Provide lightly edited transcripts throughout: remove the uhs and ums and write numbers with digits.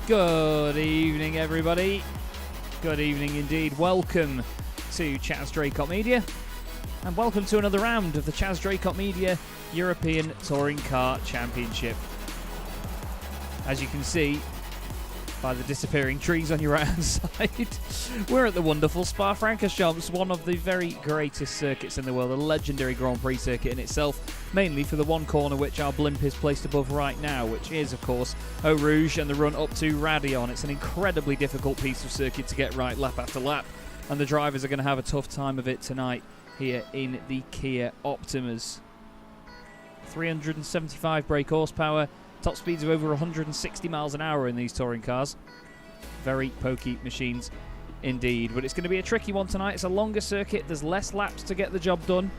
Good evening, everybody. Good evening indeed. Welcome to Chaz Draycott Media, and welcome to another round of the Chaz Draycott Media European Touring Car Championship. As you can see by the disappearing trees on your right-hand side, we're at the wonderful Spa Francorchamps, one of the very greatest circuits in the world, a legendary Grand Prix circuit in itself, mainly for the one corner which our blimp is placed above right now, which is, of course, Eau Rouge and the run up to Radion. It's an incredibly difficult piece of circuit to get right lap after lap, and the drivers are going to have a tough time of it tonight here in the Kia Optimas. 375 brake horsepower, top speeds of over 160 miles an hour in these touring cars. Very pokey machines indeed, but it's going to be a tricky one tonight. It's a longer circuit, there's less laps to get the job done.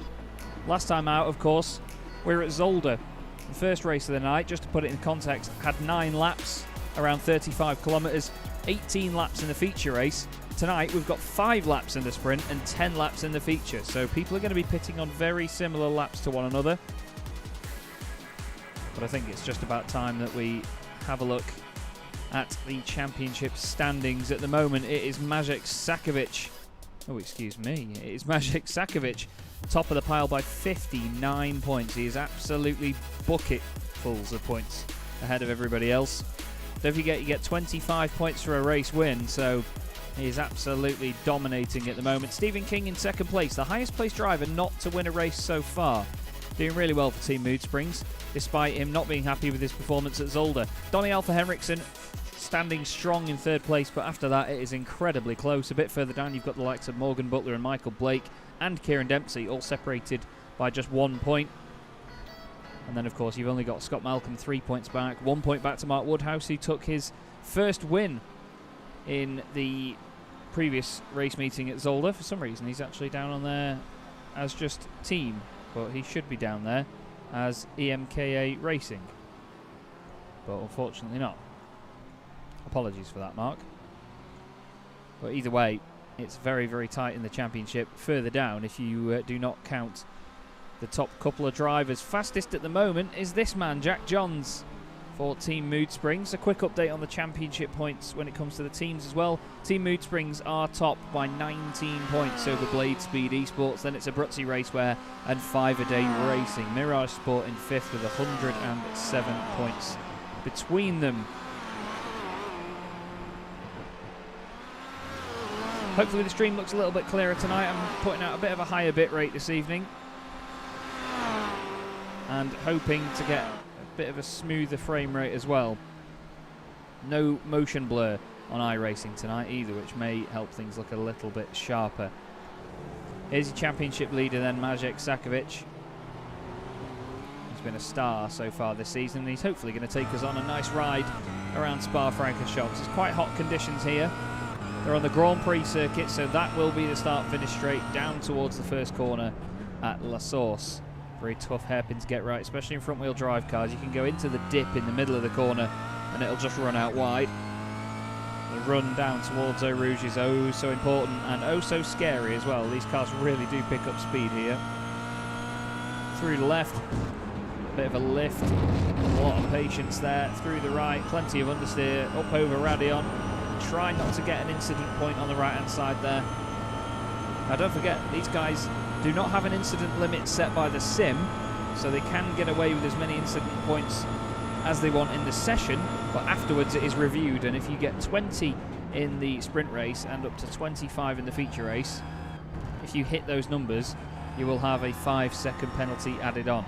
Last time out, of course, we were at Zolder. The first race of the night, just to put it in context, had 9 laps, around 35 kilometres, 18 laps in the feature race. Tonight we've got 5 laps in the sprint and 10 laps in the feature, so people are going to be pitting on very similar laps to one another. But I think it's just about time that we have a look at the championship standings. At the moment, it is Maciej Sakovic. Oh, excuse me. It is Maciej Sakovic, top of the pile by 59 points. He is absolutely bucketfuls of points ahead of everybody else. Don't forget, you get 25 points for a race win, so he is absolutely dominating at the moment. Stephen King in second place, the highest placed driver not to win a race so far. Doing really well for Team Mood Springs, despite him not being happy with his performance at Zolder. Donny Alfa Henriksen standing strong in third place, but after that it is incredibly close. A bit further down you've got the likes of Morgan Butler and Michael Blake and Kieran Dempsey, all separated by just 1 point. And then of course you've only got Scott Malcolm 3 points back, 1 point back to Mark Woodhouse, who took his first win in the previous race meeting at Zolder. For some reason he's actually down on there as just team, but he should be down there as EMKA Racing, but unfortunately not. Apologies for that, Mark. But either way, it's very, very tight in the championship. Further down, if you do not count the top couple of drivers. Fastest at the moment is this man, Jack Johns, for Team Mood Springs. A quick update on the championship points when it comes to the teams as well. Team Mood Springs are top by 19 points over Blade Speed Esports. Then it's Abruzzi Raceware and 5 A Day Racing. Mirage Sport in 5th with 107 points between them. Hopefully the stream looks a little bit clearer tonight. I'm putting out a bit of a higher bit rate this evening, and hoping to get a bit of a smoother frame rate as well. No motion blur on iRacing tonight either, which may help things look a little bit sharper. Here's your championship leader then, Maciej Sakovic. He's been a star so far this season, and he's hopefully going to take us on a nice ride around Spa Francorchamps. It's quite hot conditions here. They're on the Grand Prix circuit, so that will be the start-finish straight down towards the first corner at La Source. Very tough hairpin to get right, especially in front-wheel drive cars. You can go into the dip in the middle of the corner and it'll just run out wide. The run down towards Eau Rouge is oh so important and oh so scary as well. These cars really do pick up speed here. Through the left, a bit of a lift, a lot of patience there. Through the right, plenty of understeer, up over Radion. Try not to get an incident point on the right-hand side there. Now don't forget, these guys do not have an incident limit set by the sim, so they can get away with as many incident points as they want in the session, but afterwards it is reviewed, and if you get 20 in the sprint race and up to 25 in the feature race, if you hit those numbers, you will have a 5-second penalty added on.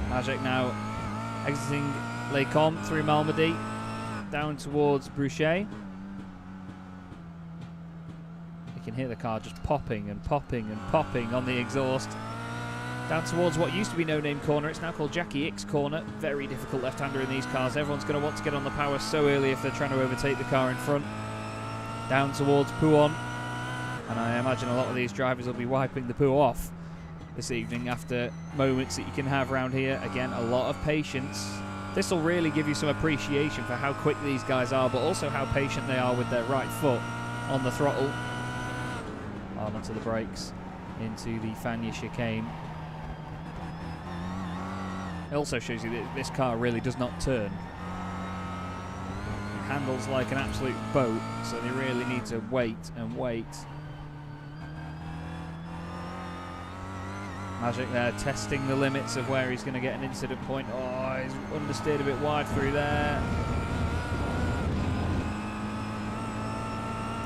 Maciej now exiting Les Combes through Malmedy, down towards Bruchet. You can hear the car just popping and popping and popping on the exhaust. Down towards what used to be No Name Corner, it's now called Jackie X Corner. Very difficult left-hander in these cars. Everyone's going to want to get on the power so early if they're trying to overtake the car in front. Down towards Pouon, and I imagine a lot of these drivers will be wiping the poo off this evening after moments that you can have around here. Again, a lot of patience. This will really give you some appreciation for how quick these guys are, but also how patient they are with their right foot on the throttle. Arm onto the brakes into the Fania chicane. It also shows you that this car really does not turn handles like an absolute boat, so they really need to wait and wait. Magic there, testing the limits of where he's going to get an incident point. Oh, he's understeered a bit wide through there.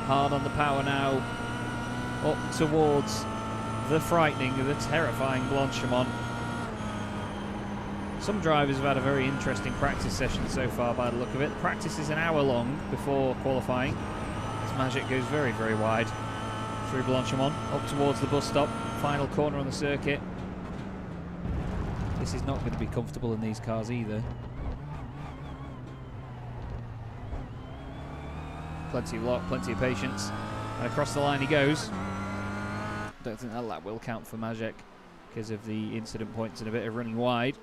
Hard on the power now, up towards the frightening, the terrifying Blanchimont. Some drivers have had a very interesting practice session so far by the look of it. The practice is an hour long before qualifying. This Magic goes very, very wide through Blanchimont, up towards the bus stop. Final corner on the circuit. This is not going to be comfortable in these cars either. Plenty of luck, plenty of patience. And across the line he goes. Don't think that lap will count for Magic because of the incident points and a bit of running wide.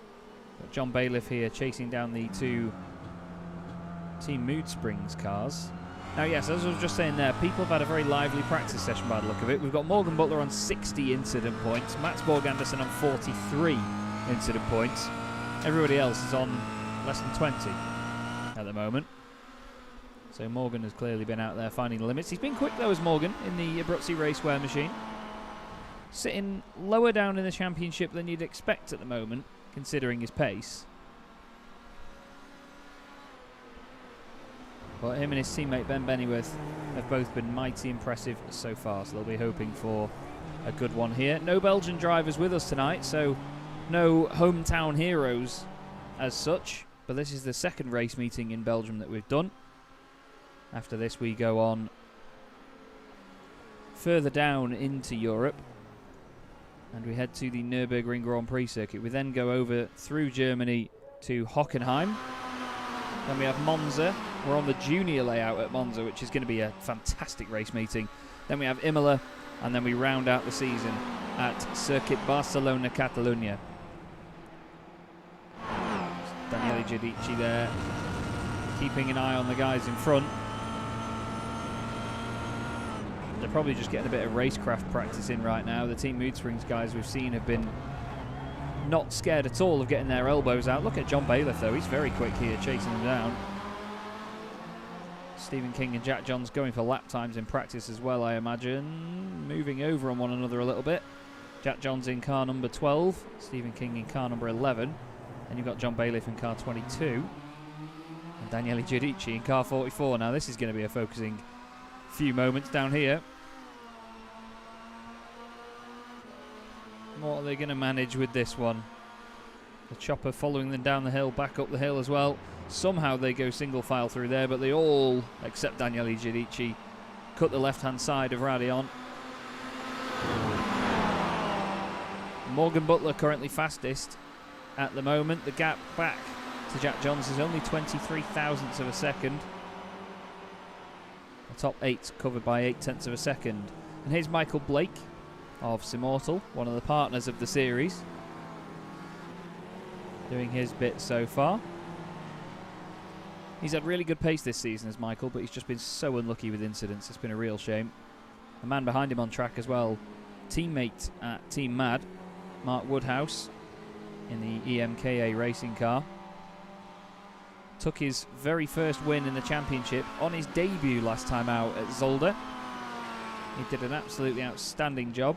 Got John Bailiff here chasing down the two Team Mood Springs cars. Now, yes, as I was just saying there, people have had a very lively practice session by the look of it. We've got Morgan Butler on 60 incident points, Mats Borg Anderson on 43 incident points. Everybody else is on less than 20 at the moment. So Morgan has clearly been out there finding the limits. He's been quick though as Morgan in the Abruzzi Racewear machine. Sitting lower down in the championship than you'd expect at the moment, considering his pace. But him and his teammate Ben Bennyworth have both been mighty impressive so far, so they'll be hoping for a good one here. No Belgian drivers with us tonight, so no hometown heroes as such. But this is the second race meeting in Belgium that we've done. After this we go on further down into Europe and we head to the Nürburgring Grand Prix circuit. We then go over through Germany to Hockenheim. Then we have Monza. We're on the junior layout at Monza, which is going to be a fantastic race meeting. Then we have Imola, and then we round out the season at Circuit Barcelona Catalunya. Daniele Giudici there, keeping an eye on the guys in front. They're probably just getting a bit of racecraft practice in right now. The Team Mood Springs guys we've seen have been not scared at all of getting their elbows out. Look at John Bailiff though, he's very quick here, chasing them down. Stephen King and Jack Johns going for lap times in practice as well, I imagine. Moving over on one another a little bit. Jack Johns in car number 12, Stephen King in car number 11. And you've got John Bailiff in car 22. And Daniele Giudici in car 44. Now this is going to be a focusing few moments down here. What are they going to manage with this one? The chopper following them down the hill, back up the hill as well. Somehow they go single file through there, but they all, except Daniele Giudici, cut the left-hand side of Radion. Morgan Butler currently fastest at the moment. The gap back to Jack Johns is only 23 thousandths of a second. The top 8 covered by 8 tenths of a second. And here's Michael Blake of Simmortal, one of the partners of the series, doing his bit so far. He's had really good pace this season as Michael, but he's just been so unlucky with incidents. It's been a real shame. The man behind him on track as well, teammate at Team Mad, Mark Woodhouse, in the EMKA racing car. Took his very first win in the championship on his debut last time out at Zolder. He did an absolutely outstanding job.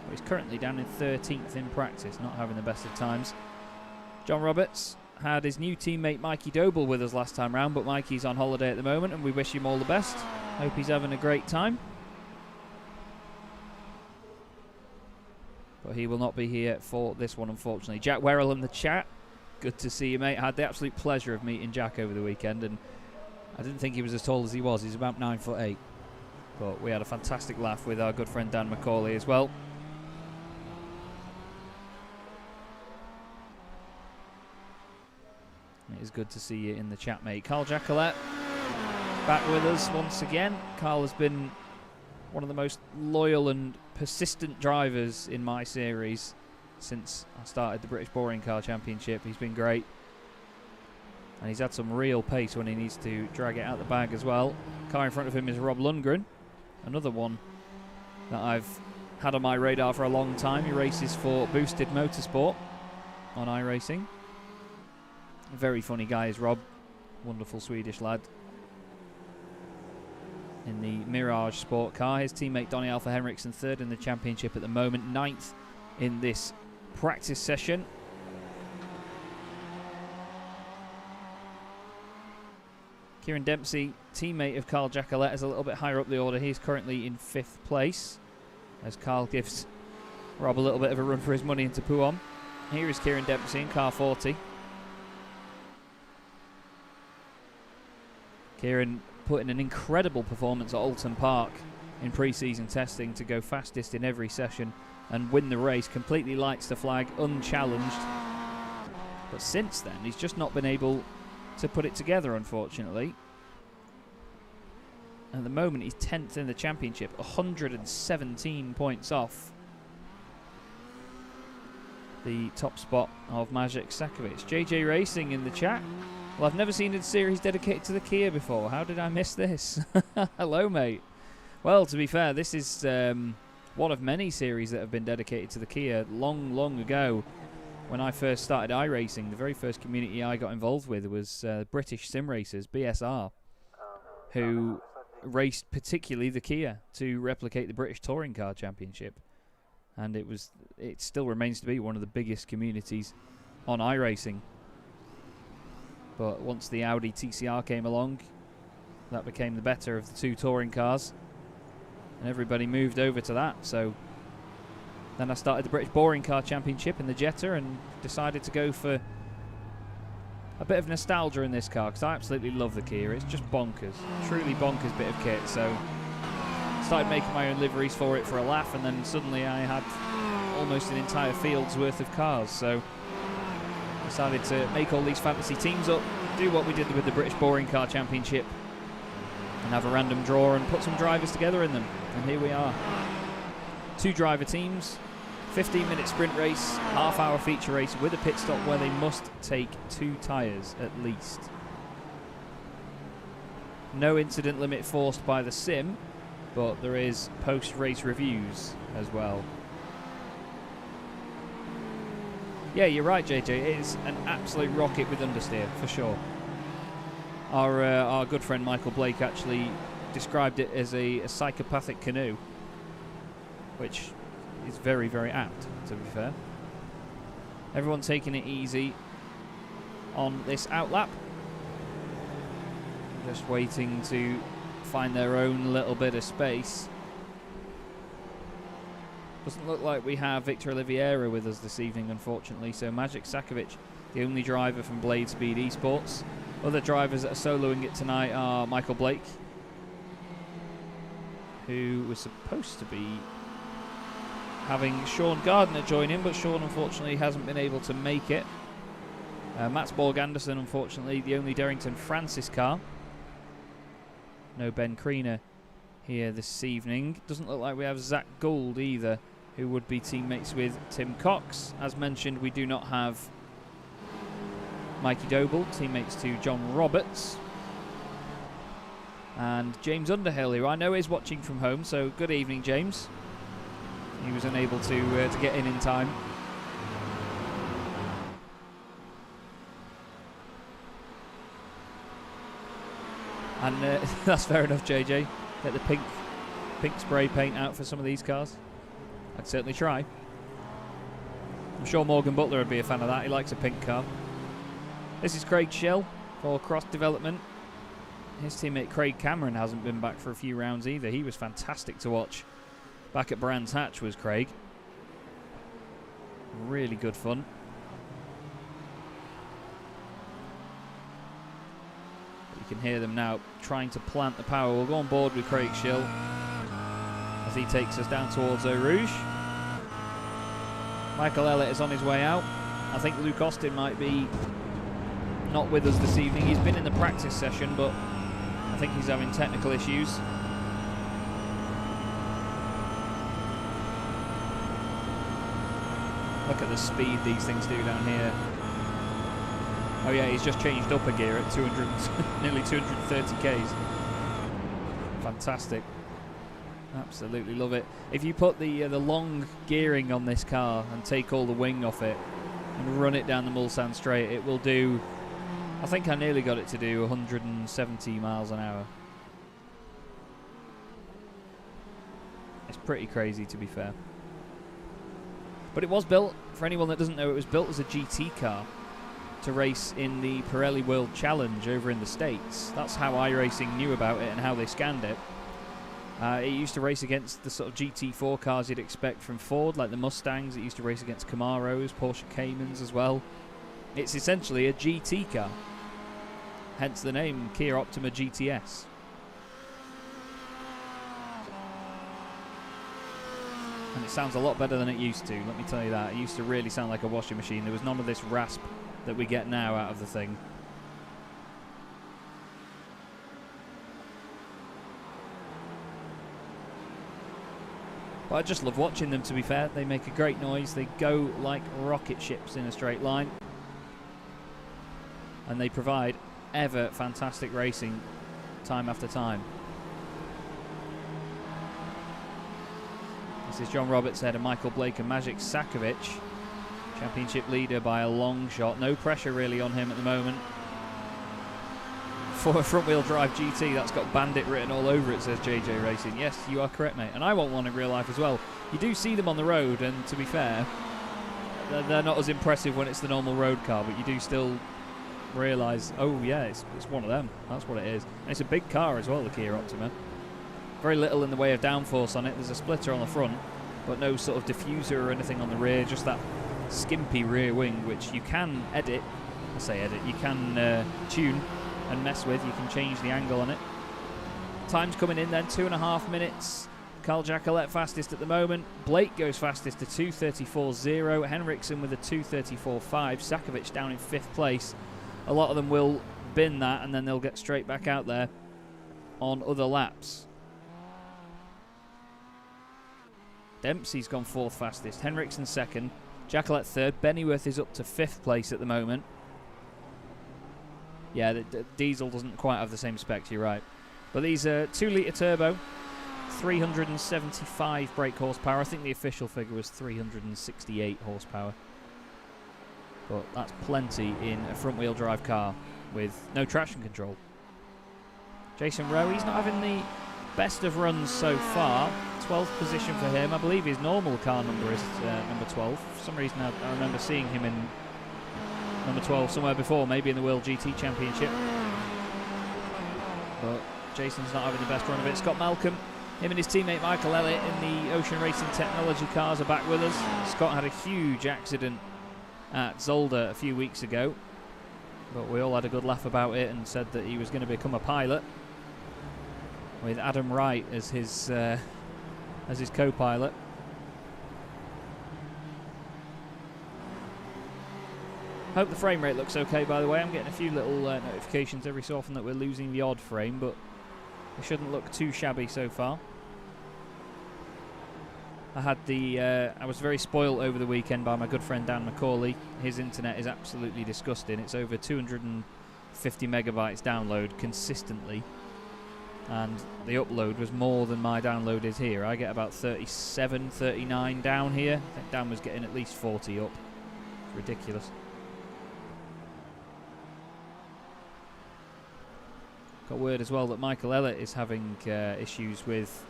But he's currently down in 13th in practice, not having the best of times. John Roberts had his new teammate Mikey Doble with us last time round, but Mikey's on holiday at the moment and we wish him all the best. Hope he's having a great time. But he will not be here for this one, unfortunately. Jack Werrell in the chat. Good to see you, mate. I had the absolute pleasure of meeting Jack over the weekend, and I didn't think he was as tall as he was. He's about 9'8". But we had a fantastic laugh with our good friend Dan McCauley as well. It is good to see you in the chat, mate. Carl Jacquelet back with us once again. Carl has been one of the most loyal and persistent drivers in my series since I started the British Boring Car Championship. He's been great. And he's had some real pace when he needs to drag it out the bag as well. Car in front of him is Rob Lundgren, another one that I've had on my radar for a long time. He races for Boosted Motorsport on iRacing. A very funny guy is Rob. wonderful Swedish lad, in the Mirage Sport car. His teammate Donny Alfa Henriksen, third in the championship at the moment, ninth in this practice session. Kieran Dempsey, teammate of Carl Jacquelet, is a little bit higher up the order. He's currently in 5th place, as Carl gives Rob a little bit of a run for his money into Pouhon. Here is Kieran Dempsey in car 40. Kieran put in an incredible performance at Alton Park in pre-season testing to go fastest in every session and win the race. Completely lights the flag, unchallenged. But since then, he's just not been able to put it together, unfortunately. At the moment, he's 10th in the championship, 117 points off the top spot of Maciej Sakovic. JJ Racing in the chat. Well, I've never seen a series dedicated to the Kia before. How did I miss this? Hello, mate. Well, to be fair, this is one of many series that have been dedicated to the Kia long, long ago. When I first started iRacing, the very first community I got involved with was British sim racers, BSR, who raced particularly the Kia to replicate the British Touring Car Championship. And it still remains to be one of the biggest communities on iRacing. But once the Audi TCR came along, that became the better of the two touring cars, and everybody moved over to that. So then I started the British Touring Car Championship in the Jetta and decided to go for a bit of nostalgia in this car, because I absolutely love the Kia. It's just bonkers, truly bonkers bit of kit. So started making my own liveries for it for a laugh, and then suddenly I had almost an entire field's worth of cars. So decided to make all these fantasy teams up, do what we did with the British Touring Car Championship, and have a random draw and put some drivers together in them. And here we are. 2 driver teams, 15-minute sprint race, half-hour feature race with a pit stop where they must take 2 tyres at least. No incident limit forced by the sim, but there is post-race reviews as well. Yeah, you're right, JJ. It is an absolute rocket with understeer, for sure. Our good friend Michael Blake actually described it as a psychopathic canoe, which is very, very apt, to be fair. Everyone taking it easy on this outlap. Just waiting to find their own little bit of space. Doesn't look like we have Victor Oliveira with us this evening, unfortunately. So Maciej Sakovic, the only driver from Blade Speed Esports. Other drivers that are soloing it tonight are Michael Blake, who was supposed to be having Sean Gardner join in, but Sean unfortunately hasn't been able to make it. Mats Borg Anderson, unfortunately, the only Derrington Francis car. No Ben Kriener here this evening. Doesn't look like we have Zach Gould either, who would be teammates with Tim Cox. As mentioned, we do not have Mikey Doble, teammates to John Roberts. And James Underhill, who I know is watching from home, so good evening, James. He was unable to get in time. And that's fair enough, JJ. Get the pink spray paint out for some of these cars. I'd certainly try. I'm sure Morgan Butler would be a fan of that. He likes a pink car. This is Craig Schill for Cross Development. His teammate Craig Cameron hasn't been back for a few rounds either. He was fantastic to watch. Back at Brands Hatch was Craig. Really good fun. You can hear them now trying to plant the power. We'll go on board with Craig Schill as he takes us down towards Eau Rouge. Michael Elliott is on his way out. I think Luke Austin might be not with us this evening. He's been in the practice session, but I think he's having technical issues. Look at the speed these things do down here. Oh yeah, he's just changed up a gear at 200, nearly 230 Ks. Fantastic. Absolutely love it. If you put the long gearing on this car and take all the wing off it and run it down the Mulsanne straight, it will do I think I nearly got it to do 170 miles an hour. It's pretty crazy, to be fair. But it was built, for anyone that doesn't know, it was built as a GT car to race in the Pirelli World Challenge over in the States. That's how iRacing knew about it and how they scanned it. It used to race against the sort of GT4 cars you'd expect from Ford, like the Mustangs. It used to race against Camaros, Porsche Caymans as well. It's essentially a GT car. Hence the name Kia Optima GTS. And it sounds a lot better than it used to, let me tell you that. It used to really sound like a washing machine. There was none of this rasp that we get now out of the thing. But I just love watching them, to be fair. They make a great noise. They go like rocket ships in a straight line. And they provide ever fantastic racing time after time. This is John Roberts ahead of Michael Blake and Maciej Sakovic. Championship leader by a long shot. No pressure really on him at the moment. For a front-wheel drive GT, that's got Bandit written all over it, says JJ Racing. Yes, you are correct, mate. And I want one in real life as well. You do see them on the road, and to be fair, they're not as impressive when it's the normal road car, but you do still realise, oh yeah, it's one of them. That's what it is. And it's a big car as well, the Kia Optima. Very little in the way of downforce on it. There's a splitter on the front, but no sort of diffuser or anything on the rear, just that skimpy rear wing, which you can edit. I say edit, you can tune and mess with. You can change the angle on it. Time's coming in then, 2.5 minutes. Carl Jacquelet fastest at the moment. Blake goes fastest to 2:34.0. Henriksen with a 2:34.5. Sakovic down in 5th place. A lot of them will bin that and then they'll get straight back out there on other laps. Dempsey's gone 4th fastest. Henriksen 2nd. Jacquelet 3rd. Bennyworth is up to 5th place at the moment. Yeah, the diesel doesn't quite have the same specs, you're right. But these are 2-litre turbo, 375 brake horsepower. I think the official figure was 368 horsepower. But that's plenty in a front-wheel drive car with no traction control. Jason Rowe, he's not having the best of runs so far. 12th position for him. I believe his normal car number is number 12. For some reason I remember seeing him in number 12 somewhere before, maybe in the World GT Championship. But Jason's not having the best run of it. Scott Malcolm, him and his teammate Michael Elliott in the Ocean Racing Technology cars are back with us. Scott had a huge accident at Zolder a few weeks ago, but we all had a good laugh about it and said that he was going to become a pilot with Adam Wright as his co-pilot. Hope the frame rate looks okay, by the way. I'm getting a few little notifications every so often that we're losing the odd frame, but it shouldn't look too shabby so far. I was very spoilt over the weekend by my good friend Dan McCauley. His internet is absolutely disgusting. It's over 250 megabytes download consistently, and the upload was more than my download is here. I get about 37, 39 down here. I think Dan was getting at least 40 up. It's ridiculous. Got word as well that Michael Elliott is having issues with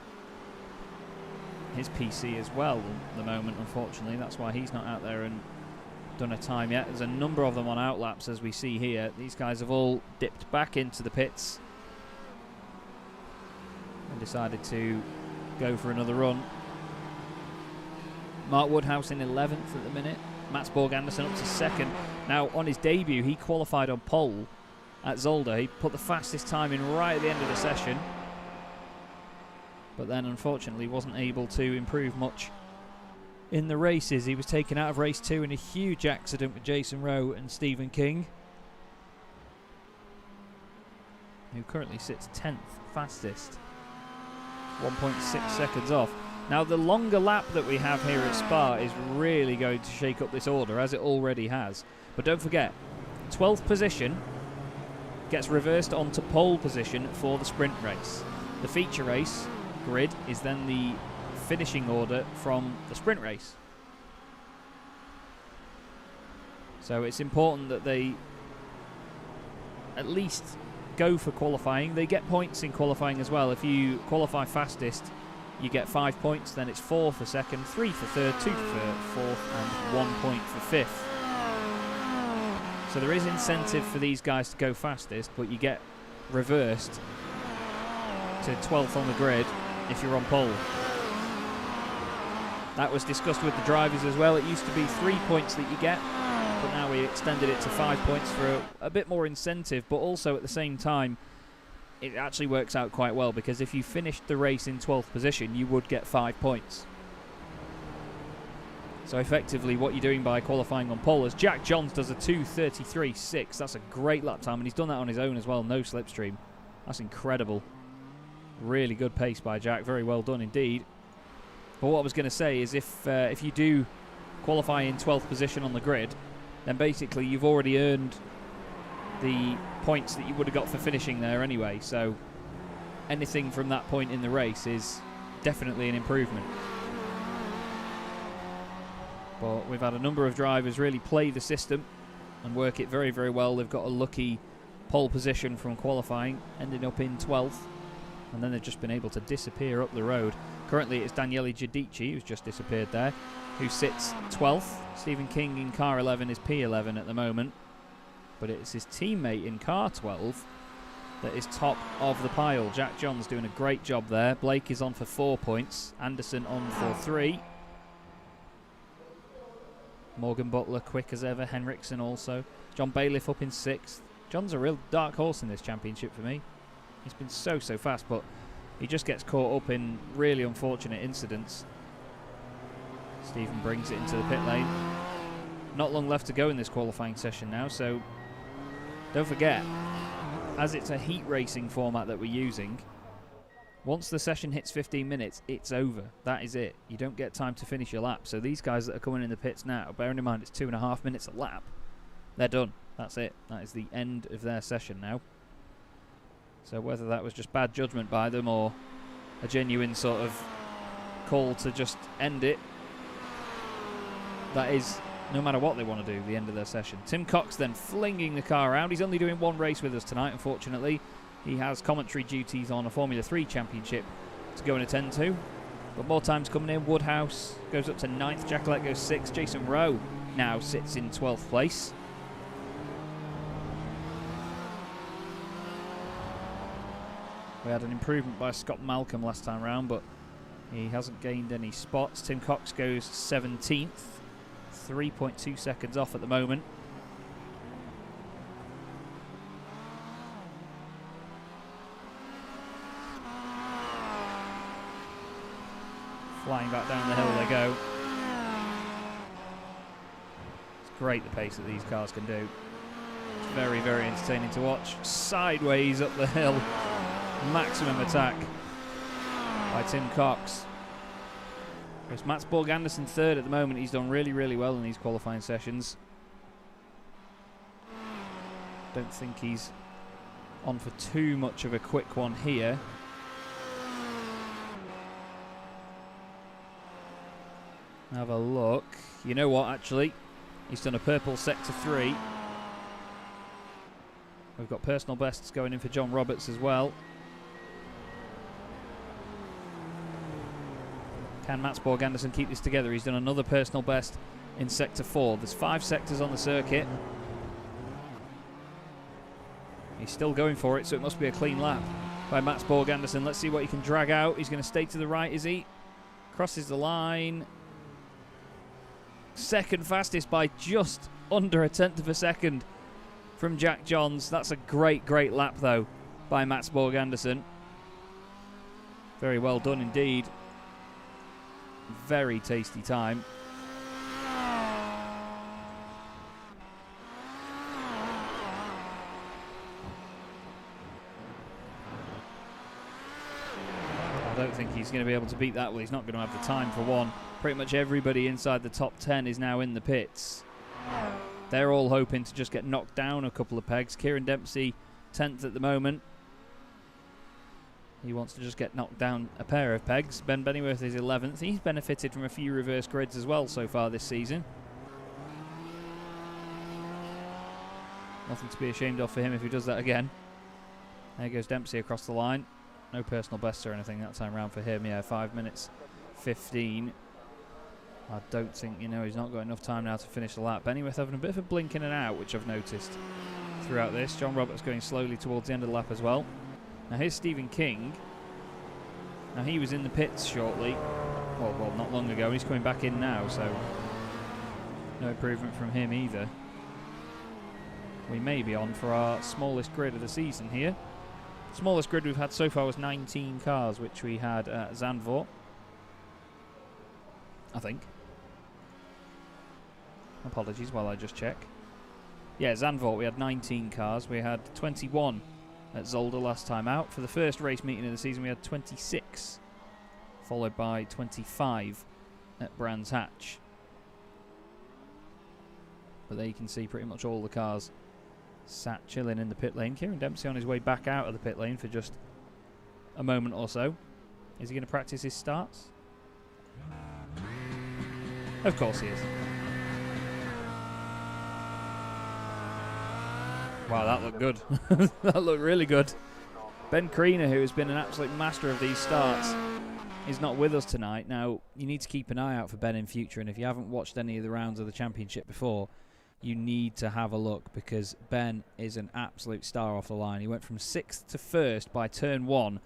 his PC as well at the moment, unfortunately. That's why he's not out there and done a time yet. There's a number of them on outlaps, as we see here. These guys have all dipped back into the pits and decided to go for another run. Mark Woodhouse in 11th at the minute. Mats Borg Anderson up to 2nd. Now, on his debut, he qualified on pole at Zolder. He put the fastest time in right at the end of the session, but then unfortunately wasn't able to improve much in the races. He was taken out of race 2 in a huge accident with Jason Rowe and Stephen King, who currently sits 10th fastest, 1.6 seconds off. Now the longer lap that we have here at Spa is really going to shake up this order, as it already has. But don't forget, 12th position gets reversed onto pole position for the sprint race. The feature race grid is then the finishing order from the sprint race. So it's important that they at least go for qualifying. They get points in qualifying as well. If you qualify fastest, you get 5 points, then it's 4 for second, 3 for third, 2 for fourth, and 1 point for fifth. So there is incentive for these guys to go fastest, but you get reversed to 12th on the grid if you're on pole. That was discussed with the drivers as well. It used to be 3 points that you get, but now we extended it to 5 points for a bit more incentive, but also at the same time, it actually works out quite well, because if you finished the race in 12th position, you would get 5 points. So effectively what you're doing by qualifying on pole, as Jack Johns does a 2:33.6, that's a great lap time, and he's done that on his own as well, no slipstream. That's incredible. Really good pace by Jack, very well done indeed. But what I was going to say is if you do qualify in 12th position on the grid, then basically you've already earned the points that you would have got for finishing there anyway, so anything from that point in the race is definitely an improvement. But we've had a number of drivers really play the system and work it very, very well. They've got a lucky pole position from qualifying, ending up in 12th, and then they've just been able to disappear up the road. Currently it's Daniele Giudici, who's just disappeared there, who sits 12th. Stephen King in car 11 is P11 at the moment, but it's his teammate in car 12 that is top of the pile. Jack Johns doing a great job there. Blake is on for 4 points, Anderson on for 3. Morgan Butler quick as ever, Henriksen also. John Bailiff up in 6th. John's a real dark horse in this championship for me. He's been so fast, but he just gets caught up in really unfortunate incidents. Stephen brings it into the pit lane. Not long left to go in this qualifying session now, so don't forget, as it's a heat racing format that we're using, once the session hits 15 minutes, it's over. That is it. You don't get time to finish your lap. So these guys that are coming in the pits now, bearing in mind it's 2.5 minutes a lap, they're done. That's it. That is the end of their session now. So whether that was just bad judgment by them or a genuine sort of call to just end it, that is, no matter what they want to do, the end of their session. Tim Cox then flinging the car around. He's only doing one race with us tonight, unfortunately. He has commentary duties on a Formula 3 championship to go and attend to. But more times coming in. Woodhouse goes up to 9th. Jacqueline goes 6th. Jason Rowe now sits in 12th place. We had an improvement by Scott Malcolm last time round, but he hasn't gained any spots. Tim Cox goes 17th. 3.2 seconds off at the moment. Flying back down the hill they go. It's great the pace that these cars can do. It's very, very entertaining to watch. Sideways up the hill. Maximum attack by Tim Cox. There's Mats Borg Anderson 3rd at the moment. He's done really, really well in these qualifying sessions. Don't think he's on for too much of a quick one here. Have a look. You know what, actually? He's done a purple sector 3. We've got personal bests going in for John Roberts as well. Can Mats Borg Anderson keep this together? He's done another personal best in sector 4. There's 5 sectors on the circuit. He's still going for it, so it must be a clean lap by Mats Borg Anderson. Let's see what he can drag out. He's going to stay to the right, is he? Crosses the line. Second fastest by just under 1/10 of a second from Jack Johns. That's a great, great lap, though, by Mats Borg Anderson. Very well done indeed. Very tasty time. I don't think he's going to be able to beat that. Well, he's not going to have the time for one. Pretty much everybody inside the top 10 is now in the pits. They're all hoping to just get knocked down a couple of pegs. Kieran Dempsey 10th at the moment. He wants to just get knocked down a pair of pegs. Ben Bennyworth is 11th. He's benefited from a few reverse grids as well so far this season. Nothing to be ashamed of for him if he does that again. There goes Dempsey across the line. No personal bests or anything that time round for him. Yeah, 5 minutes 15. I don't think, he's not got enough time now to finish the lap. Bennyworth having a bit of a blink in and out, which I've noticed throughout this. John Roberts going slowly towards the end of the lap as well. Now here's Stephen King. Now he was in the pits shortly. Well, not long ago. He's coming back in now, so no improvement from him either. We may be on for our smallest grid of the season here. Smallest grid we've had so far was 19 cars, which we had at Zandvoort, I think. Apologies while I just check. Yeah, Zandvoort, we had 19 cars. We had 21 at Zolder last time out. For the first race meeting of the season, we had 26, followed by 25 at Brands Hatch. But there you can see pretty much all the cars sat chilling in the pit lane. Kieran Dempsey on his way back out of the pit lane for just a moment or so. Is he going to practice his starts? Of course he is. Wow, that looked good. That looked really good. Ben Kriener, who has been an absolute master of these starts, is not with us tonight. Now, you need to keep an eye out for Ben in future, and if you haven't watched any of the rounds of the championship before, you need to have a look, because Ben is an absolute star off the line. He went from 6th to 1st by turn 1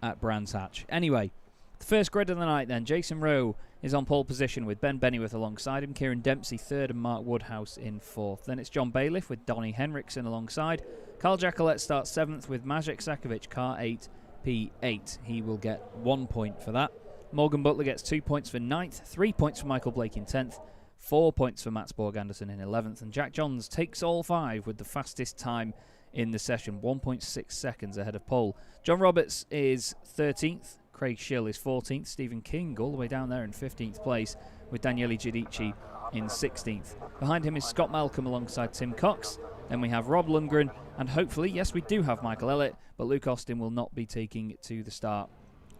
at Brands Hatch. Anyway, the first grid of the night then. Jason Rowe is on pole position with Ben Bennyworth alongside him. Kieran Dempsey 3rd and Mark Woodhouse in 4th. Then it's John Bailiff with Donnie Henriksen alongside. Carl Jacquelet starts 7th with Maciej Sakovic, car 8, P8. He will get 1 point for that. Morgan Butler gets 2 points for 9th, 3 points for Michael Blake in 10th, 4 points for Mats Borg Anderson in 11th, and Jack Johns takes all 5 with the fastest time in the session, 1.6 seconds ahead of pole. John Roberts is 13th, Craig Schill is 14th, Stephen King all the way down there in 15th place, with Daniele Giudici in 16th. Behind him is Scott Malcolm alongside Tim Cox. Then we have Rob Lundgren, and hopefully, yes, we do have Michael Elliott, but Luke Austin will not be taking to the start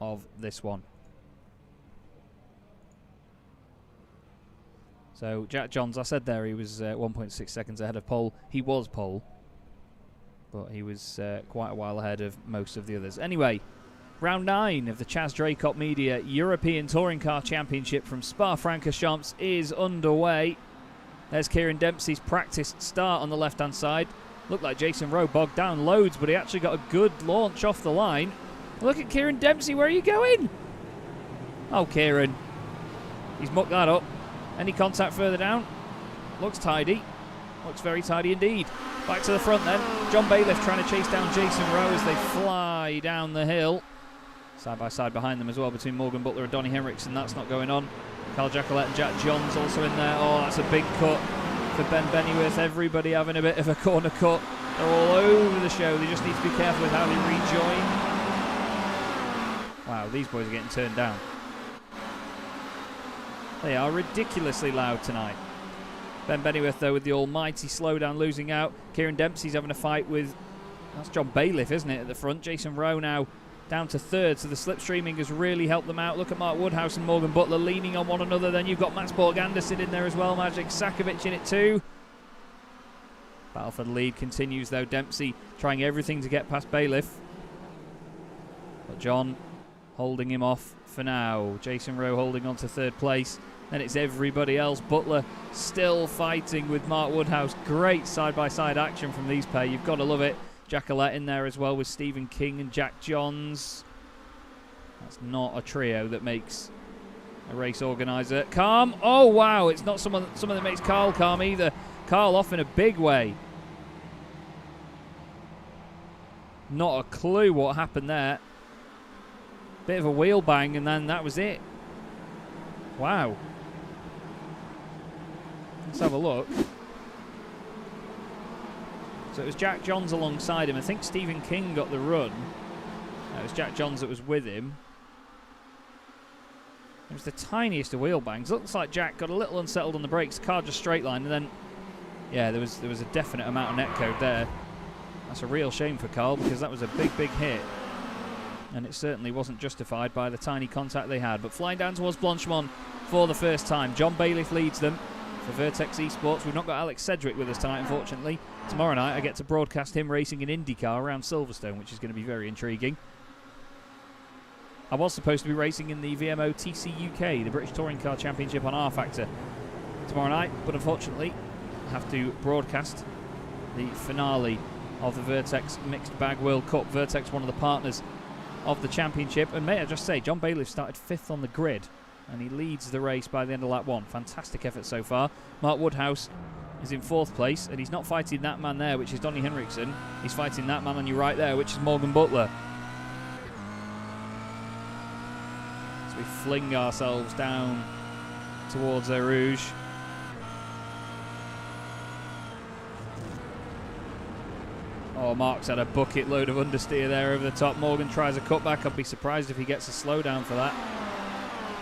of this one. So Jack Johns, I said there, he was 1.6 seconds ahead of pole. He was pole, but he was quite a while ahead of most of the others. Anyway, round 9 of the Chaz Draycott Media European Touring Car Championship from Spa Francorchamps is underway. There's Kieran Dempsey's practiced start on the left-hand side. Looked like Jason Rowe bogged down loads, but he actually got a good launch off the line. Look at Kieran Dempsey, where are you going? Oh, Kieran. He's mucked that up. Any contact further down? Looks tidy. Looks very tidy indeed. Back to the front then. John Bailiff trying to chase down Jason Rowe as they fly down the hill. Side by side behind them as well between Morgan Butler and Donnie Henriksen. That's not going on. Carl Jacquelet and Jack Johns also in there. Oh, that's a big cut for Ben Bennyworth. Everybody having a bit of a corner cut. They're all over the show. They just need to be careful with how they rejoin. Wow, these boys are getting turned down. They are ridiculously loud tonight. Ben Bennyworth, though, with the almighty slowdown, losing out. Kieran Dempsey's having a fight with... That's John Bailiff, isn't it, at the front? Jason Rowe now down to 3rd, so the slipstreaming has really helped them out. Look at Mark Woodhouse and Morgan Butler leaning on one another. Then you've got Mats Borg Anderson in there as well. Maciej Sakovic in it too. Battle for the lead continues, though. Dempsey trying everything to get past Bailiff. But John holding him off for now. Jason Rowe holding on to 3rd place. Then it's everybody else. Butler still fighting with Mark Woodhouse. Great side-by-side action from these pair. You've got to love it. Jacquelet in there as well with Stephen King and Jack Johns. That's not a trio that makes a race organiser calm. Oh, wow. It's not someone that makes Carl calm either. Carl off in a big way. Not a clue what happened there. Bit of a wheel bang and then that was it. Wow. Let's have a look. So it was Jack Johns alongside him. I think Stephen King got the run. It was Jack Johns that was with him. It was the tiniest of wheel bangs. Looks like Jack got a little unsettled on the brakes. The car just straight line, and then, yeah, there was a definite amount of netcode there. That's a real shame for Carl, because that was a big, big hit. And it certainly wasn't justified by the tiny contact they had. But flying down towards Blanchemont for the first time. John Bailiff leads them. for Vertex Esports. We've not got Alex Sedgwick with us tonight, unfortunately. Tomorrow night I get to broadcast him racing an IndyCar around Silverstone, which is going to be very intriguing. I was supposed to be racing in the VMO TC UK, the British Touring Car Championship on R-Factor, tomorrow night, but unfortunately I have to broadcast the finale of the Vertex Mixed Bag World Cup. Vertex, one of the partners of the championship, and may I just say, John Bailiff started 5th on the grid, and he leads the race by the end of lap 1. Fantastic effort so far. Mark Woodhouse is in 4th place, and he's not fighting that man there, which is Donny Henriksen. He's fighting that man on your right there, which is Morgan Butler. So we fling ourselves down towards Eau Rouge. Oh, Mark's had a bucket load of understeer there over the top. Morgan tries a cutback. I'd be surprised if he gets a slowdown for that.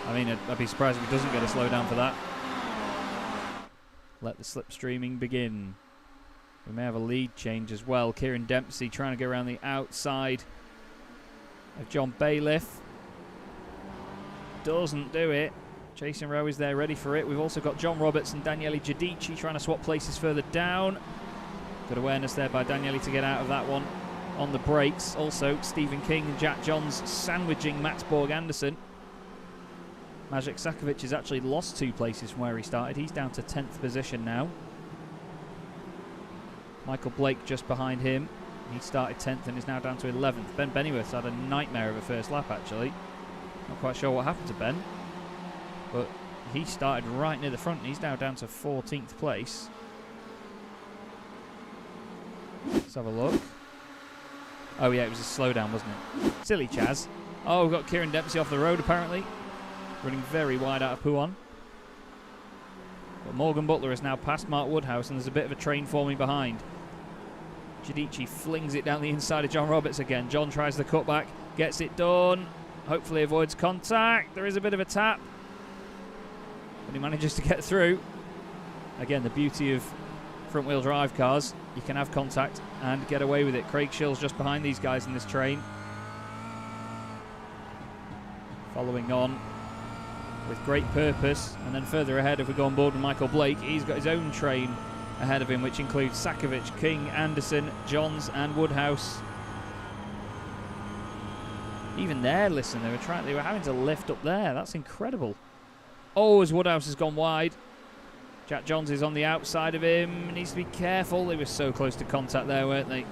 I mean, I'd be surprised if he doesn't get a slowdown for that. Let the slipstreaming begin. We may have a lead change as well. Kieran Dempsey trying to go around the outside of John Bailiff. Doesn't do it. Jason Rowe is there ready for it. We've also got John Roberts and Daniele Giudici trying to swap places further down. Good awareness there by Daniele to get out of that one on the brakes. Also, Stephen King and Jack Johns sandwiching Mats Borg Anderson. Maciej Sakovic has actually lost 2 places from where he started. He's down to 10th position now. Michael Blake just behind him. He started 10th and is now down to 11th. Ben Bennyworth's had a nightmare of a first lap, actually. Not quite sure what happened to Ben, but he started right near the front and he's now down to 14th place. Let's have a look. Oh yeah, it was a slowdown, wasn't it? Silly Chaz. Oh, we've got Kieran Dempsey off the road apparently. Running very wide out of Pouan. But Morgan Butler has now passed Mark Woodhouse and there's a bit of a train forming behind. Giudici flings it down the inside of John Roberts again. John tries the cutback, gets it done. Hopefully avoids contact. There is a bit of a tap. But he manages to get through. Again, the beauty of front-wheel drive cars, you can have contact and get away with it. Craig Schill's just behind these guys in this train. Following on with great purpose, and then further ahead, if we go on board with Michael Blake, he's got his own train ahead of him, which includes Sakovic, King, Anderson, Johns and Woodhouse. Even there, listen, they were having to lift up there. That's incredible. Oh, as Woodhouse has gone wide. Jack Johns is on the outside of him. Needs to be careful. They were so close to contact there, weren't they?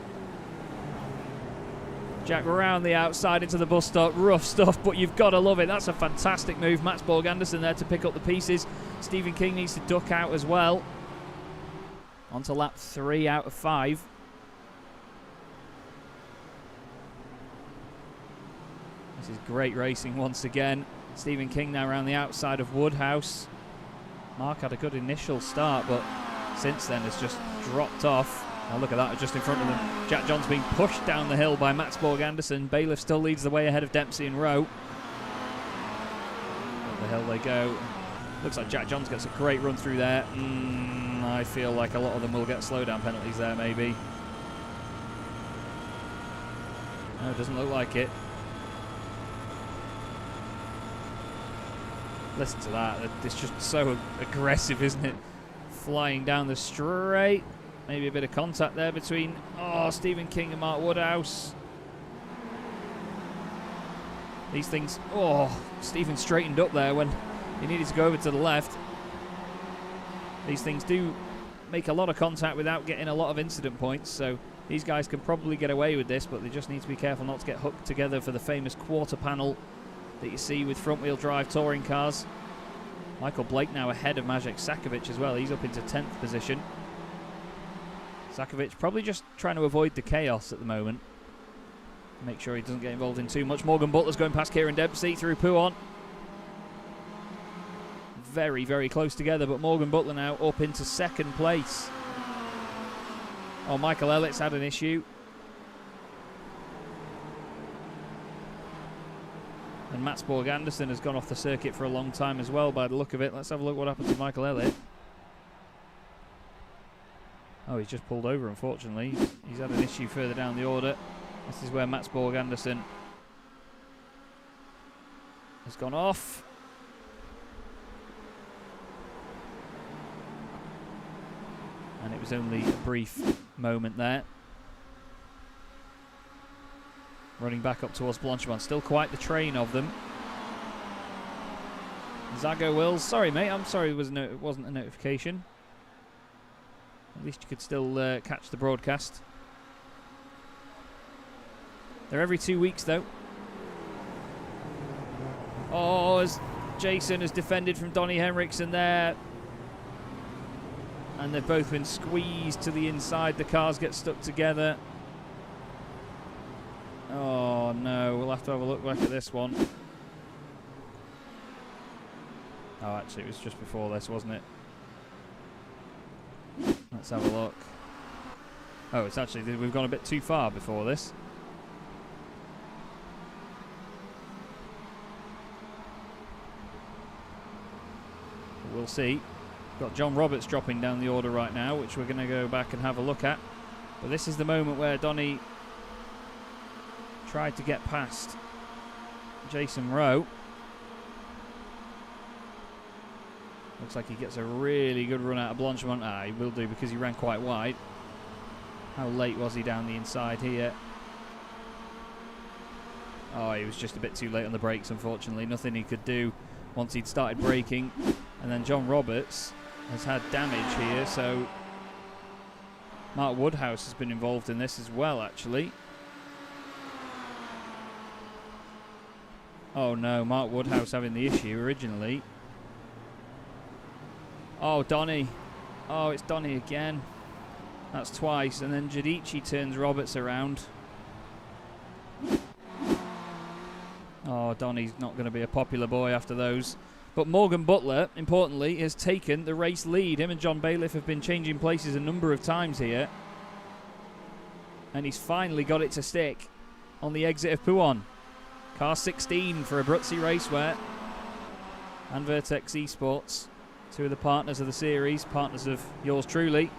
Jack around the outside into the bus stop. Rough stuff, but you've got to love it. That's a fantastic move. Mats Borg Anderson there to pick up the pieces. Stephen King needs to duck out as well. On to lap 3 out of 5. This is great racing once again. Stephen King now around the outside of Woodhouse. Mark had a good initial start, but since then has just dropped off. Now look at that, just in front of them. Jack Johns being pushed down the hill by Mats Borg Anderson. Bailiff still leads the way ahead of Dempsey and Rowe. Up the hill they go. Looks like Jack Johns gets a great run through there. I feel like a lot of them will get slowdown penalties there, maybe. No, it doesn't look like it. Listen to that. It's just so aggressive, isn't it? Flying down the straight. Maybe a bit of contact there between Stephen King and Mark Woodhouse. These things... Stephen straightened up there when he needed to go over to the left. These things do make a lot of contact without getting a lot of incident points, so these guys can probably get away with this, but they just need to be careful not to get hooked together for the famous quarter panel that you see with front-wheel drive touring cars. Michael Blake now ahead of Maciej Sakovic as well. He's up into 10th position. Sakovic probably just trying to avoid the chaos at the moment. Make sure he doesn't get involved in too much. Morgan Butler's going past Kieran Dempsey through Pouan. Very, very close together, but Morgan Butler now up into 2nd place. Oh, Michael Elliott's had an issue. And Mats Borg Anderson has gone off the circuit for a long time as well by the look of it. Let's have a look what happened to Michael Elliott. Oh, he's just pulled over, unfortunately. He's had an issue further down the order. This is where Mats Borg Anderson has gone off. and it was only a brief moment there. Running back up towards Blanchemont. Still quite the train of them. Zago Wills. Sorry, mate. I'm sorry it wasn't a notification. At least you could still catch the broadcast. They're every 2 weeks, though. Oh, as Jason has defended from Donny Henriksen there. And they've both been squeezed to the inside. The cars get stuck together. Oh, no. We'll have to have a look back at this one. Oh, actually, it was just before this, wasn't it? Let's have a look. Oh, it's actually, we've gone a bit too far before this. But we'll see. Got John Roberts dropping down the order right now, which we're going to go back and have a look at. But this is the moment where Donny tried to get past Jason Rowe. Looks like he gets a really good run out of Blanchemont. Ah, he will do because he ran quite wide. How late was he down the inside here? Oh, he was just a bit too late on the brakes, unfortunately. Nothing he could do once he'd started braking. And then John Roberts has had damage here, so Mark Woodhouse has been involved in this as well, actually. Oh no, Mark Woodhouse having the issue originally. Oh, Donny. Oh, it's Donny again. That's twice. And then Giudici turns Roberts around. Oh, Donny's not going to be a popular boy after those. But Morgan Butler, importantly, has taken the race lead. Him and John Bailiff have been changing places a number of times here. And he's finally got it to stick on the exit of Pouhon. Car 16 for Abruzzi Raceway and Vertex Esports. Two of the partners of the series, partners of yours truly.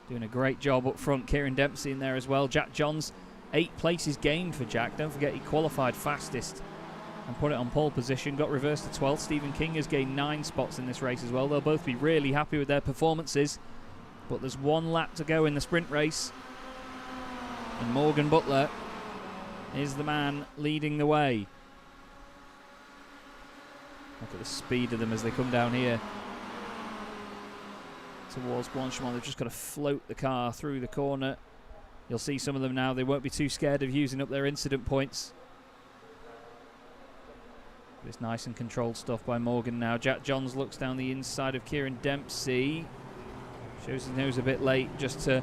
Doing a great job up front. Kieran Dempsey in there as well. Jack Johns, 8 places gained for Jack. Don't forget he qualified fastest and put it on pole position. Got reversed to 12th. Stephen King has gained 9 spots in this race as well. They'll both be really happy with their performances. But there's 1 lap to go in the sprint race. And Morgan Butler is the man leading the way. Look at the speed of them as they come down here towards Blanchemont. They've just got to float the car through the corner. You'll see some of them now. They won't be too scared of using up their incident points. But it's nice and controlled stuff by Morgan now. Jack Johns looks down the inside of Kieran Dempsey. Shows his nose a bit late just to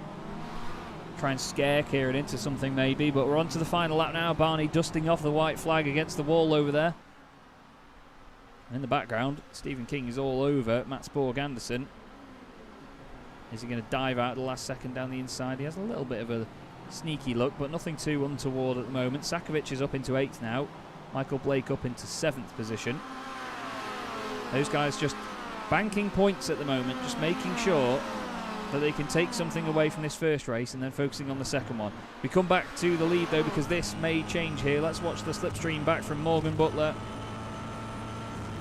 try and scare Kieran into something maybe, but we're on to the final lap now. Barney dusting off the white flag against the wall over there. In the background, Stephen King is all over Mats Borg Anderson. Is he going to dive out at the last second down the inside? He has a little bit of a sneaky look, but nothing too untoward at the moment. Sakovic is up into 8th now. Michael Blake up into 7th position. Those guys just banking points at the moment, just making sure that they can take something away from this first race and then focusing on the second one. We come back to the lead though because this may change here. Let's watch the slipstream back from Morgan Butler.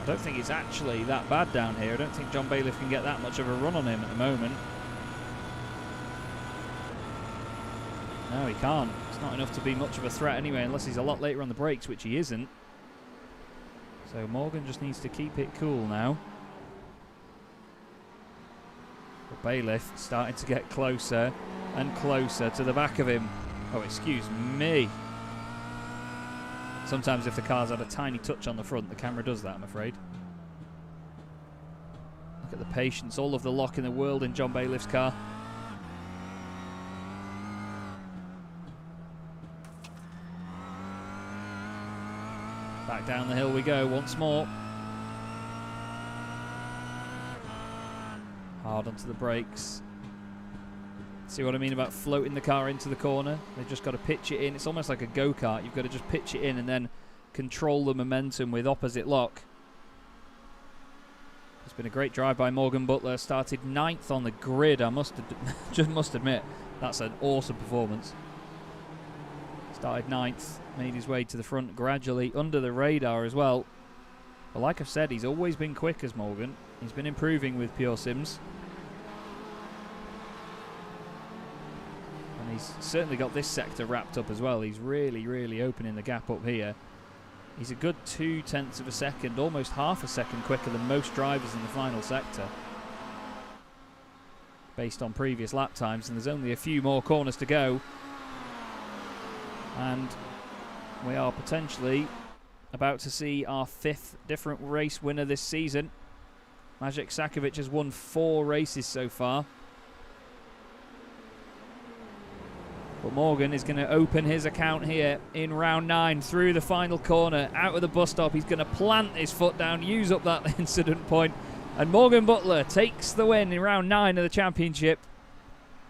I don't think it's actually that bad down here. I don't think John Bailiff can get that much of a run on him at the moment. No, he can't. It's not enough to be much of a threat anyway, unless he's a lot later on the brakes, which he isn't. So Morgan just needs to keep it cool now. But Bailiff starting to get closer and closer to the back of him. Oh, excuse me. Sometimes if the car's had a tiny touch on the front, the camera does that, I'm afraid. Look at the patience, all of the lock in the world in John Bailiff's car. Back down the hill we go once more. Hard onto the brakes. See what I mean about floating the car into the corner? They've just got to pitch it in. It's almost like a go-kart. You've got to just pitch it in and then control the momentum with opposite lock. It's been a great drive by Morgan Butler. Started 9th on the grid. I must admit, that's an awesome performance. Started 9th, made his way to the front gradually, under the radar as well. But like I've said, he's always been quick as Morgan. He's been improving with Pure Sims. And he's certainly got this sector wrapped up as well. He's really, really opening the gap up here. He's a good 0.2 of a second, almost half a second quicker than most drivers in the final sector, based on previous lap times, and there's only a few more corners to go. And we are potentially about to see our 5th different race winner this season. Maciej Sakovic has won 4 races so far. But Morgan is going to open his account here in round 9 through the final corner, out of the bus stop. He's going to plant his foot down, use up that incident point. And Morgan Butler takes the win in round 9 of the championship.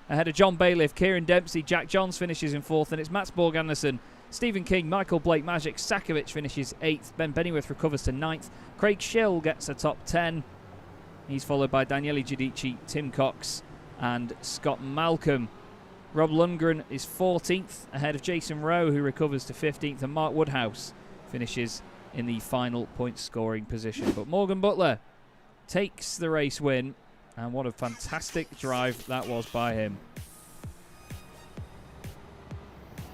Ahead of John Bailiff, Kieran Dempsey, Jack Johns finishes in 4th, and it's Mats Borg Anderson, Stephen King, Michael Blake, Maciej Sakovic finishes 8th. Ben Bennyworth recovers to 9th. Craig Schill gets a top 10. He's followed by Daniele Giudici, Tim Cox, and Scott Malcolm. Rob Lundgren is 14th, ahead of Jason Rowe, who recovers to 15th, and Mark Woodhouse finishes in the final point scoring position. But Morgan Butler takes the race win, and what a fantastic drive that was by him.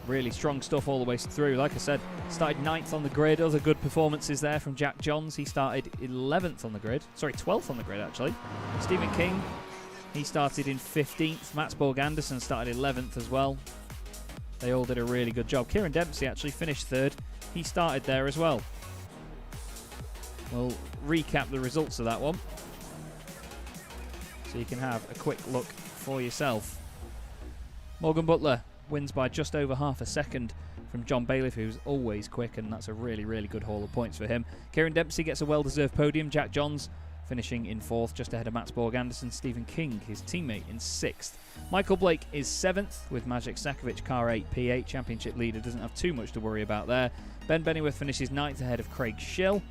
Really strong stuff all the way through. Like I said, started 9th on the grid. Other good performances there from Jack Johns. He started 11th on the grid. Sorry, 12th on the grid, actually. Stephen King, he started in 15th. Mats Borg Anderson started 11th as well. They all did a really good job. Kieran Dempsey actually finished 3rd. He started there as well. We'll recap the results of that one, so you can have a quick look for yourself. Morgan Butler wins by just over half a second from John Bailiff, who's always quick, and that's a really, really good haul of points for him. Kieran Dempsey gets a well-deserved podium. Jack Johns finishing in 4th, just ahead of Mats Borg Anderson. Stephen King, his teammate, in 6th. Michael Blake is 7th, with Maciej Sakovic, car 8, P8, championship leader. Doesn't have too much to worry about there. Ben Bennyworth finishes 9th, ahead of Craig Schill,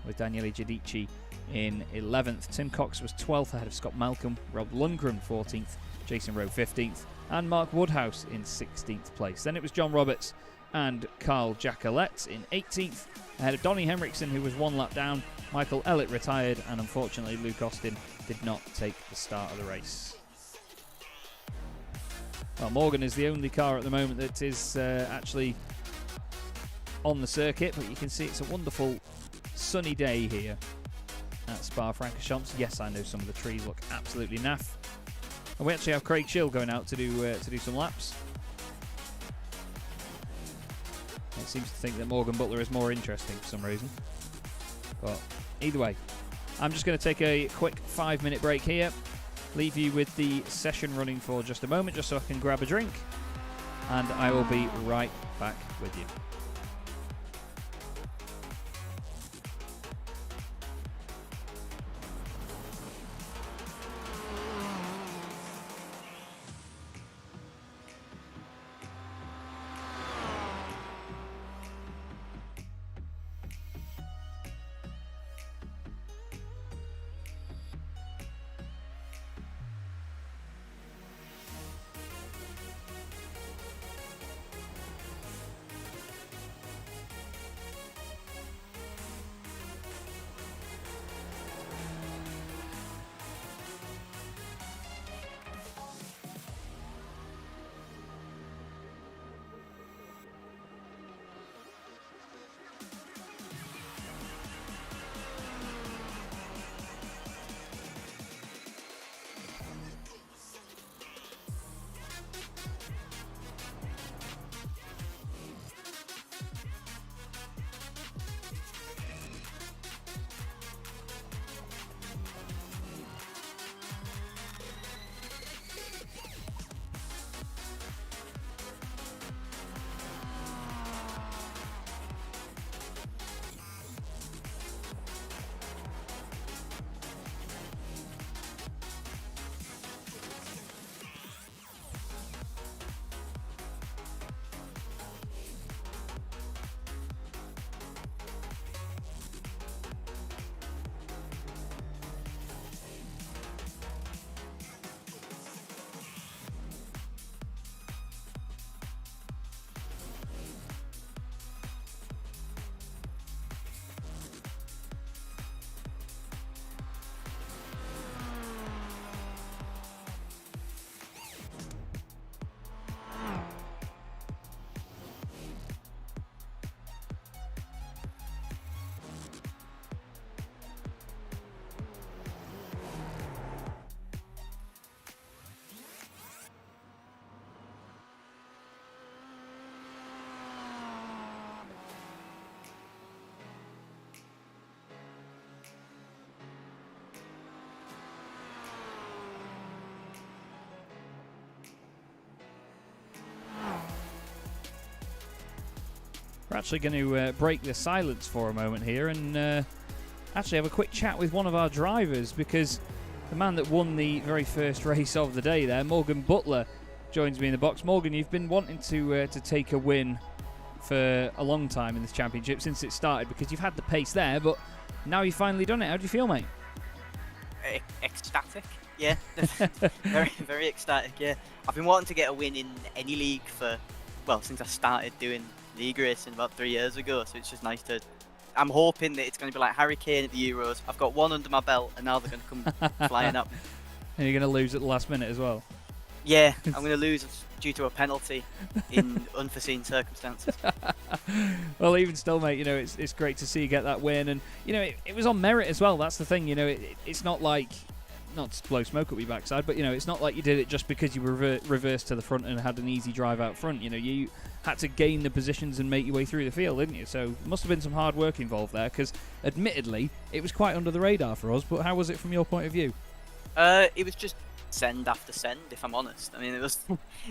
with Daniele Giudici in 11th. Tim Cox was 12th, ahead of Scott Malcolm. Rob Lundgren 14th, Jason Rowe 15th, and Mark Woodhouse in 16th place. Then it was John Roberts and Carl Jacquelet in 18th, ahead of Donny Henriksen, who was 1 lap down. Michael Ellett retired, and unfortunately Luke Austin did not take the start of the race. Well, Morgan is the only car at the moment that is actually on the circuit, but you can see it's a wonderful sunny day here at Spa Francorchamps. Yes, I know some of the trees look absolutely naff. And we actually have Craig Schill going out to do some laps. It seems to think that Morgan Butler is more interesting for some reason. But either way, I'm just going to take a quick 5-minute break here. Leave you with the session running for just a moment, just so I can grab a drink. And I will be right back with you. We're actually going to break the silence for a moment here and actually have a quick chat with one of our drivers, because the man that won the very first race of the day there, Morgan Butler, joins me in the box. Morgan, you've been wanting to take a win for a long time in this championship since it started, because you've had the pace there, but now you've finally done it. How do you feel, mate? Ecstatic, yeah. Very, very ecstatic, yeah. I've been wanting to get a win in any league since I started doing league racing about 3 years ago, so it's just nice to... I'm hoping that it's going to be like Harry Kane at the Euros. I've got one under my belt, and now they're going to come flying up. And you're going to lose at the last minute as well? Yeah, I'm going to lose due to a penalty in unforeseen circumstances. Well, even still, mate, you know, it's great to see you get that win, and you know, it was on merit as well. That's the thing, you know, it's not like, not to blow smoke up your backside, but you know, it's not like you did it just because you reversed to the front and had an easy drive out front. You know, you had to gain the positions and make your way through the field, didn't you? So must have been some hard work involved there, because admittedly it was quite under the radar for us. But how was it from your point of view? It was just send after send, if I'm honest. I mean,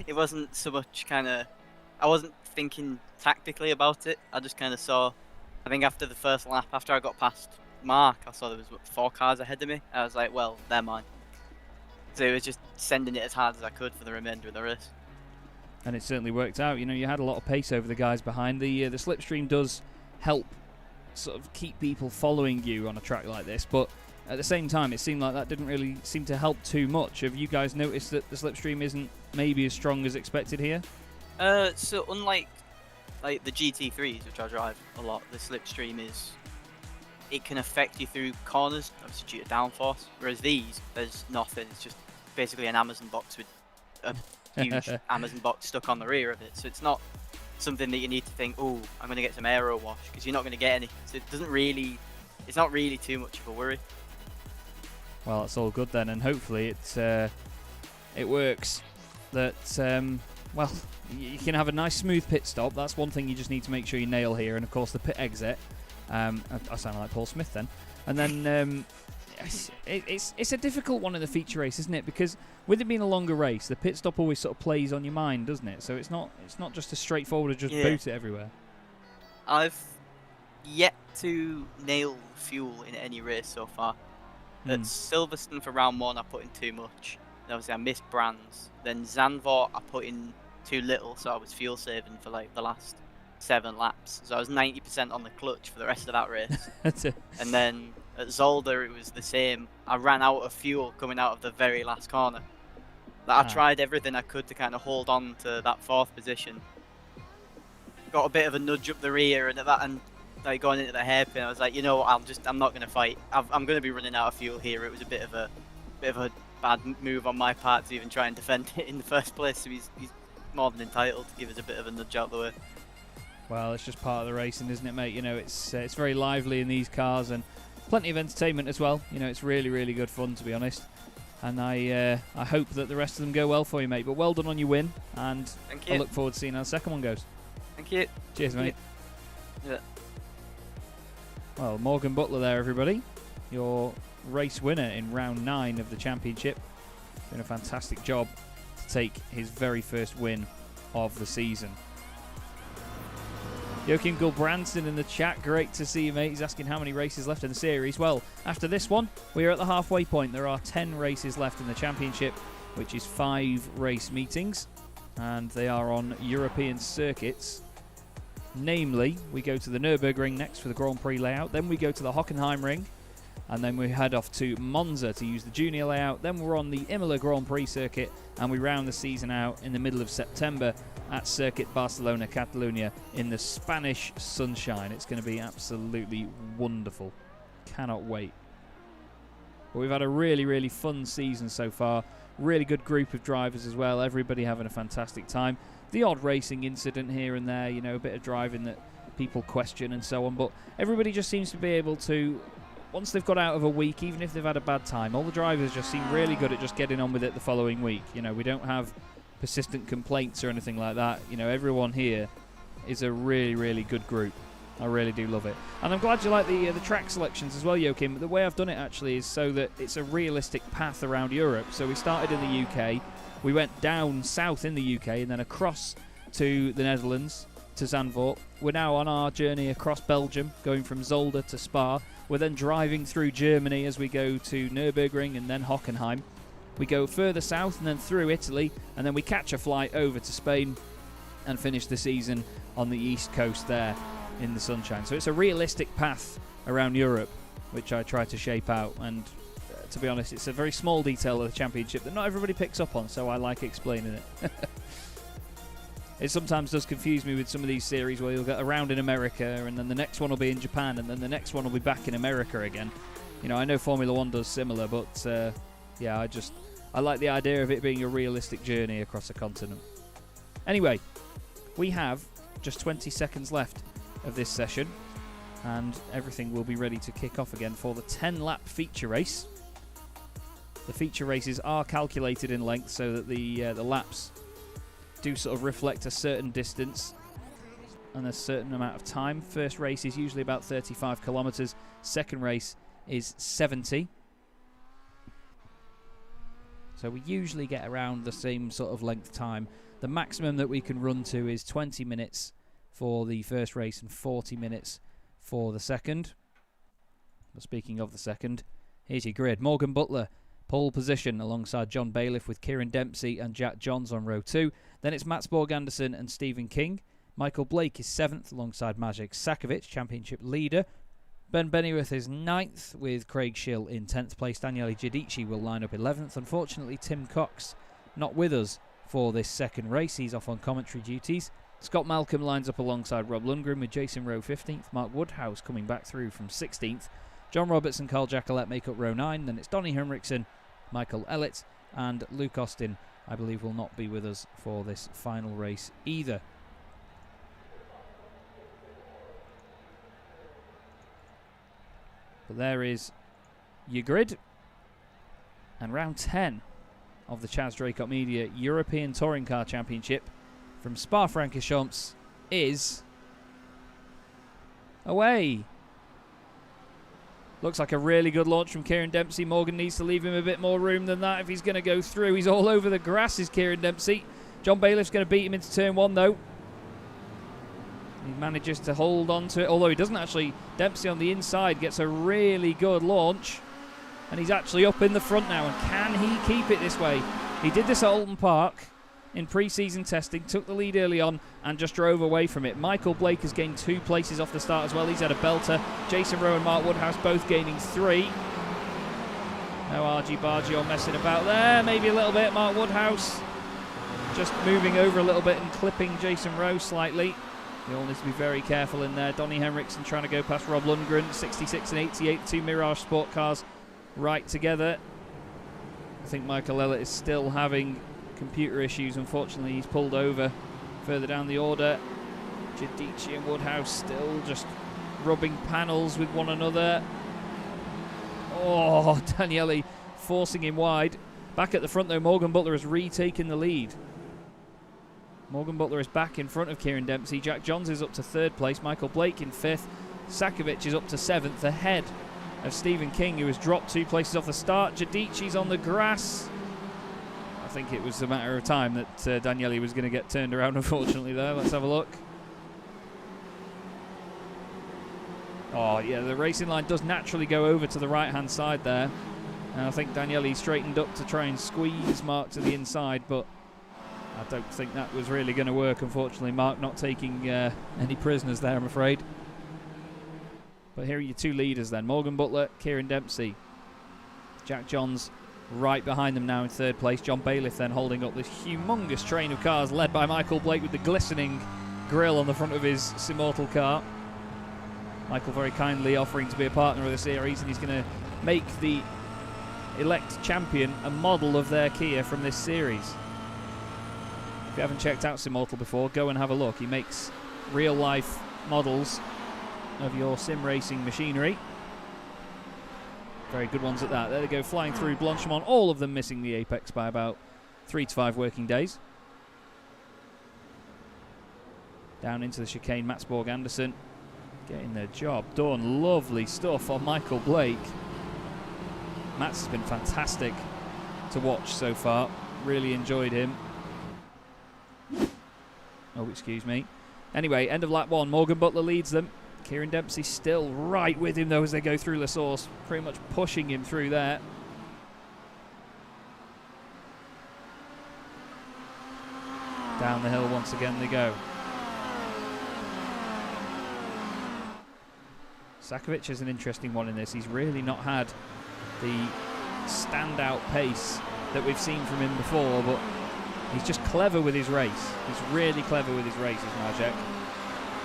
it wasn't so much kind of... I wasn't thinking tactically about it. I just kind of saw... I think after the first lap, after I got past Mark, I saw there was 4 cars ahead of me. I was like, well, they're mine. So it was just sending it as hard as I could for the remainder of the race. And it certainly worked out. You know, you had a lot of pace over the guys behind. The slipstream does help sort of keep people following you on a track like this, but at the same time, it seemed like that didn't really seem to help too much. Have you guys noticed that the slipstream isn't maybe as strong as expected here? So unlike like the GT3s, which I drive a lot, the slipstream it can affect you through corners, obviously due to downforce. Whereas these, there's nothing. It's just basically an Amazon box with a huge Amazon box stuck on the rear of it. So it's not something that you need to think, oh, I'm going to get some aero wash, because you're not going to get any. So it's not really too much of a worry. Well, it's all good then, and hopefully it works. That well, you can have a nice smooth pit stop. That's one thing you just need to make sure you nail here, and of course the pit exit. I sound like Paul Smith then. And then it's a difficult one in the feature race, isn't it? Because with it being a longer race, the pit stop always sort of plays on your mind, doesn't it? So it's not just as straightforward as just boot it everywhere. I've yet to nail fuel in any race so far. At Silverstone for round 1, I put in too much. And obviously, I missed Brands. Then Zandvoort, I put in too little, so I was fuel saving for like the last 7 laps. So I was 90% on the clutch for the rest of that race. And then at Zolder, it was the same. I ran out of fuel coming out of the very last corner. I tried everything I could to kind of hold on to that 4th position. Got a bit of a nudge up the rear, and like going into the hairpin, I was like, you know what, I'm not going to fight. I'm going to be running out of fuel here. It was a bit of a bad move on my part to even try and defend it in the first place. So he's more than entitled to give us a bit of a nudge out the way. Well, it's just part of the racing, isn't it, mate? You know, it's very lively in these cars, and plenty of entertainment as well. You know, it's really, really good fun, to be honest. And I hope that the rest of them go well for you, mate. But well done on your win, and thank you. I look forward to seeing how the second one goes. Thank you. Cheers, mate. Yeah. Well, Morgan Butler there, everybody. Your race winner in round 9 of the championship. Doing a fantastic job to take his very first win of the season. Joachim Gulbrandsen in the chat. Great to see you, mate. He's asking how many races left in the series. Well, after this one, we are at the halfway point. There are 10 races left in the championship, which is 5 race meetings, and they are on European circuits. Namely, we go to the Nürburgring next for the Grand Prix layout, then we go to the Hockenheim ring, and then we head off to Monza to use the junior layout. Then we're on the Imola Grand Prix circuit, and we round the season out in the middle of September at Circuit Barcelona Catalunya in the Spanish sunshine. It's going to be absolutely wonderful. Cannot wait. But we've had a really, really fun season so far. Really good group of drivers as well. Everybody having a fantastic time. The odd racing incident here and there, you know, a bit of driving that people question and so on. But everybody just seems to be able to, once they've got out of a week, even if they've had a bad time, all the drivers just seem really good at just getting on with it the following week. You know, we don't have persistent complaints or anything like that. You know, everyone here is a really, really good group. I really do love it. And I'm glad you like the track selections as well, Joachim. The way I've done it actually is so that it's a realistic path around Europe. So we started in the UK, we went down south in the UK and then across to the Netherlands, to Zandvoort. We're now on our journey across Belgium, going from Zolder to Spa. We're then driving through Germany as we go to Nürburgring and then Hockenheim. We go further south and then through Italy, and then we catch a flight over to Spain and finish the season on the east coast there in the sunshine. So it's a realistic path around Europe, which I try to shape out, and to be honest, it's a very small detail of the championship that not everybody picks up on, so I like explaining it. It sometimes does confuse me with some of these series where you'll get a round in America and then the next one will be in Japan and then the next one will be back in America again. You know, I know Formula 1 does similar, but yeah, I like the idea of it being a realistic journey across a continent. Anyway, we have just 20 seconds left of this session and everything will be ready to kick off again for the 10-lap feature race. The feature races are calculated in length so that the laps do sort of reflect a certain distance and a certain amount of time. First race is usually about 35 kilometers. Second race is 70. So we usually get around the same sort of length time. The maximum that we can run to is 20 minutes for the first race and 40 minutes for the second. But speaking of the second, here's your grid. Morgan Butler, pole position alongside John Bailiff with Kieran Dempsey and Jack Johns on row 2. Then it's Mats Borg Anderson and Stephen King. Michael Blake is 7th alongside Maciej Sakovic, championship leader. Ben Bennyworth is 9th with Craig Schill in 10th place. Daniele Giudici will line up 11th. Unfortunately, Tim Cox not with us for this second race. He's off on commentary duties. Scott Malcolm lines up alongside Rob Lundgren with Jason Rowe 15th. Mark Woodhouse coming back through from 16th. John Roberts and Carl Jackalette make up row 9. Then it's Donny Henriksen, Michael Ellett and Luke Austin, I believe, will not be with us for this final race either. But there is your grid. And round 10 of the Chaz Draycott Media European Touring Car Championship from Spa Francorchamps is away. Looks like a really good launch from Kieran Dempsey. Morgan needs to leave him a bit more room than that if he's going to go through. He's all over the grass, is Kieran Dempsey. John Bailiff's going to beat him into turn 1, though. He manages to hold on to it, although he doesn't actually. Dempsey on the inside gets a really good launch. And he's actually up in the front now. And can he keep it this way? He did this at Alton Park in pre-season testing, took the lead early on and just drove away from it. Michael Blake has gained 2 places off the start as well. He's had a belter. Jason Rowe and Mark Woodhouse both gaining 3. No argy-bargy or messing about there. Maybe a little bit. Mark Woodhouse just moving over a little bit and clipping Jason Rowe slightly. You all need to be very careful in there. Donny Henriksen trying to go past Rob Lundgren. 66 and 88, 2 Mirage Sport cars right together. I think Michael Ellett is still having computer issues. Unfortunately, he's pulled over further down the order. Giudici and Woodhouse still just rubbing panels with one another. Oh, Daniele forcing him wide. Back at the front, though, Morgan Butler has retaken the lead. Morgan Butler is back in front of Kieran Dempsey. Jack Johns is up to 3rd place. Michael Blake in 5th. Sakovic is up to 7th, ahead of Stephen King, who has dropped 2 places off the start. Giudici's on the grass. I think it was a matter of time that Daniele was going to get turned around, unfortunately, there. Let's have a look. Oh, yeah, the racing line does naturally go over to the right-hand side there. And I think Daniele straightened up to try and squeeze Mark to the inside, but I don't think that was really going to work, unfortunately. Mark not taking any prisoners there, I'm afraid. But here are your 2 leaders then. Morgan Butler, Kieran Dempsey. Jack Johns right behind them now in 3rd place. John Bailiff then holding up this humongous train of cars led by Michael Blake with the glistening grille on the front of his Immortal car. Michael very kindly offering to be a partner of the series, and he's going to make the elect champion a model of their Kia from this series. If you haven't checked out Immortal before, go and have a look. He makes real life models of your sim racing machinery. Very good ones at that. There they go, flying through Blanchimont, all of them missing the apex by about 3 to 5 working days. Down into the chicane, Mats Borg Anderson getting their job done. Lovely stuff on Michael Blake. Mats has been fantastic to watch so far. Really enjoyed him. Oh, excuse me. Anyway, end of lap 1. Morgan Butler leads them. Kieran Dempsey still right with him, though, as they go through La Source. Pretty much pushing him through there. Down the hill once again they go. Sakovic is an interesting one in this. He's really not had the standout pace that we've seen from him before, but he's just clever with his race. He's really clever with his races, Majek.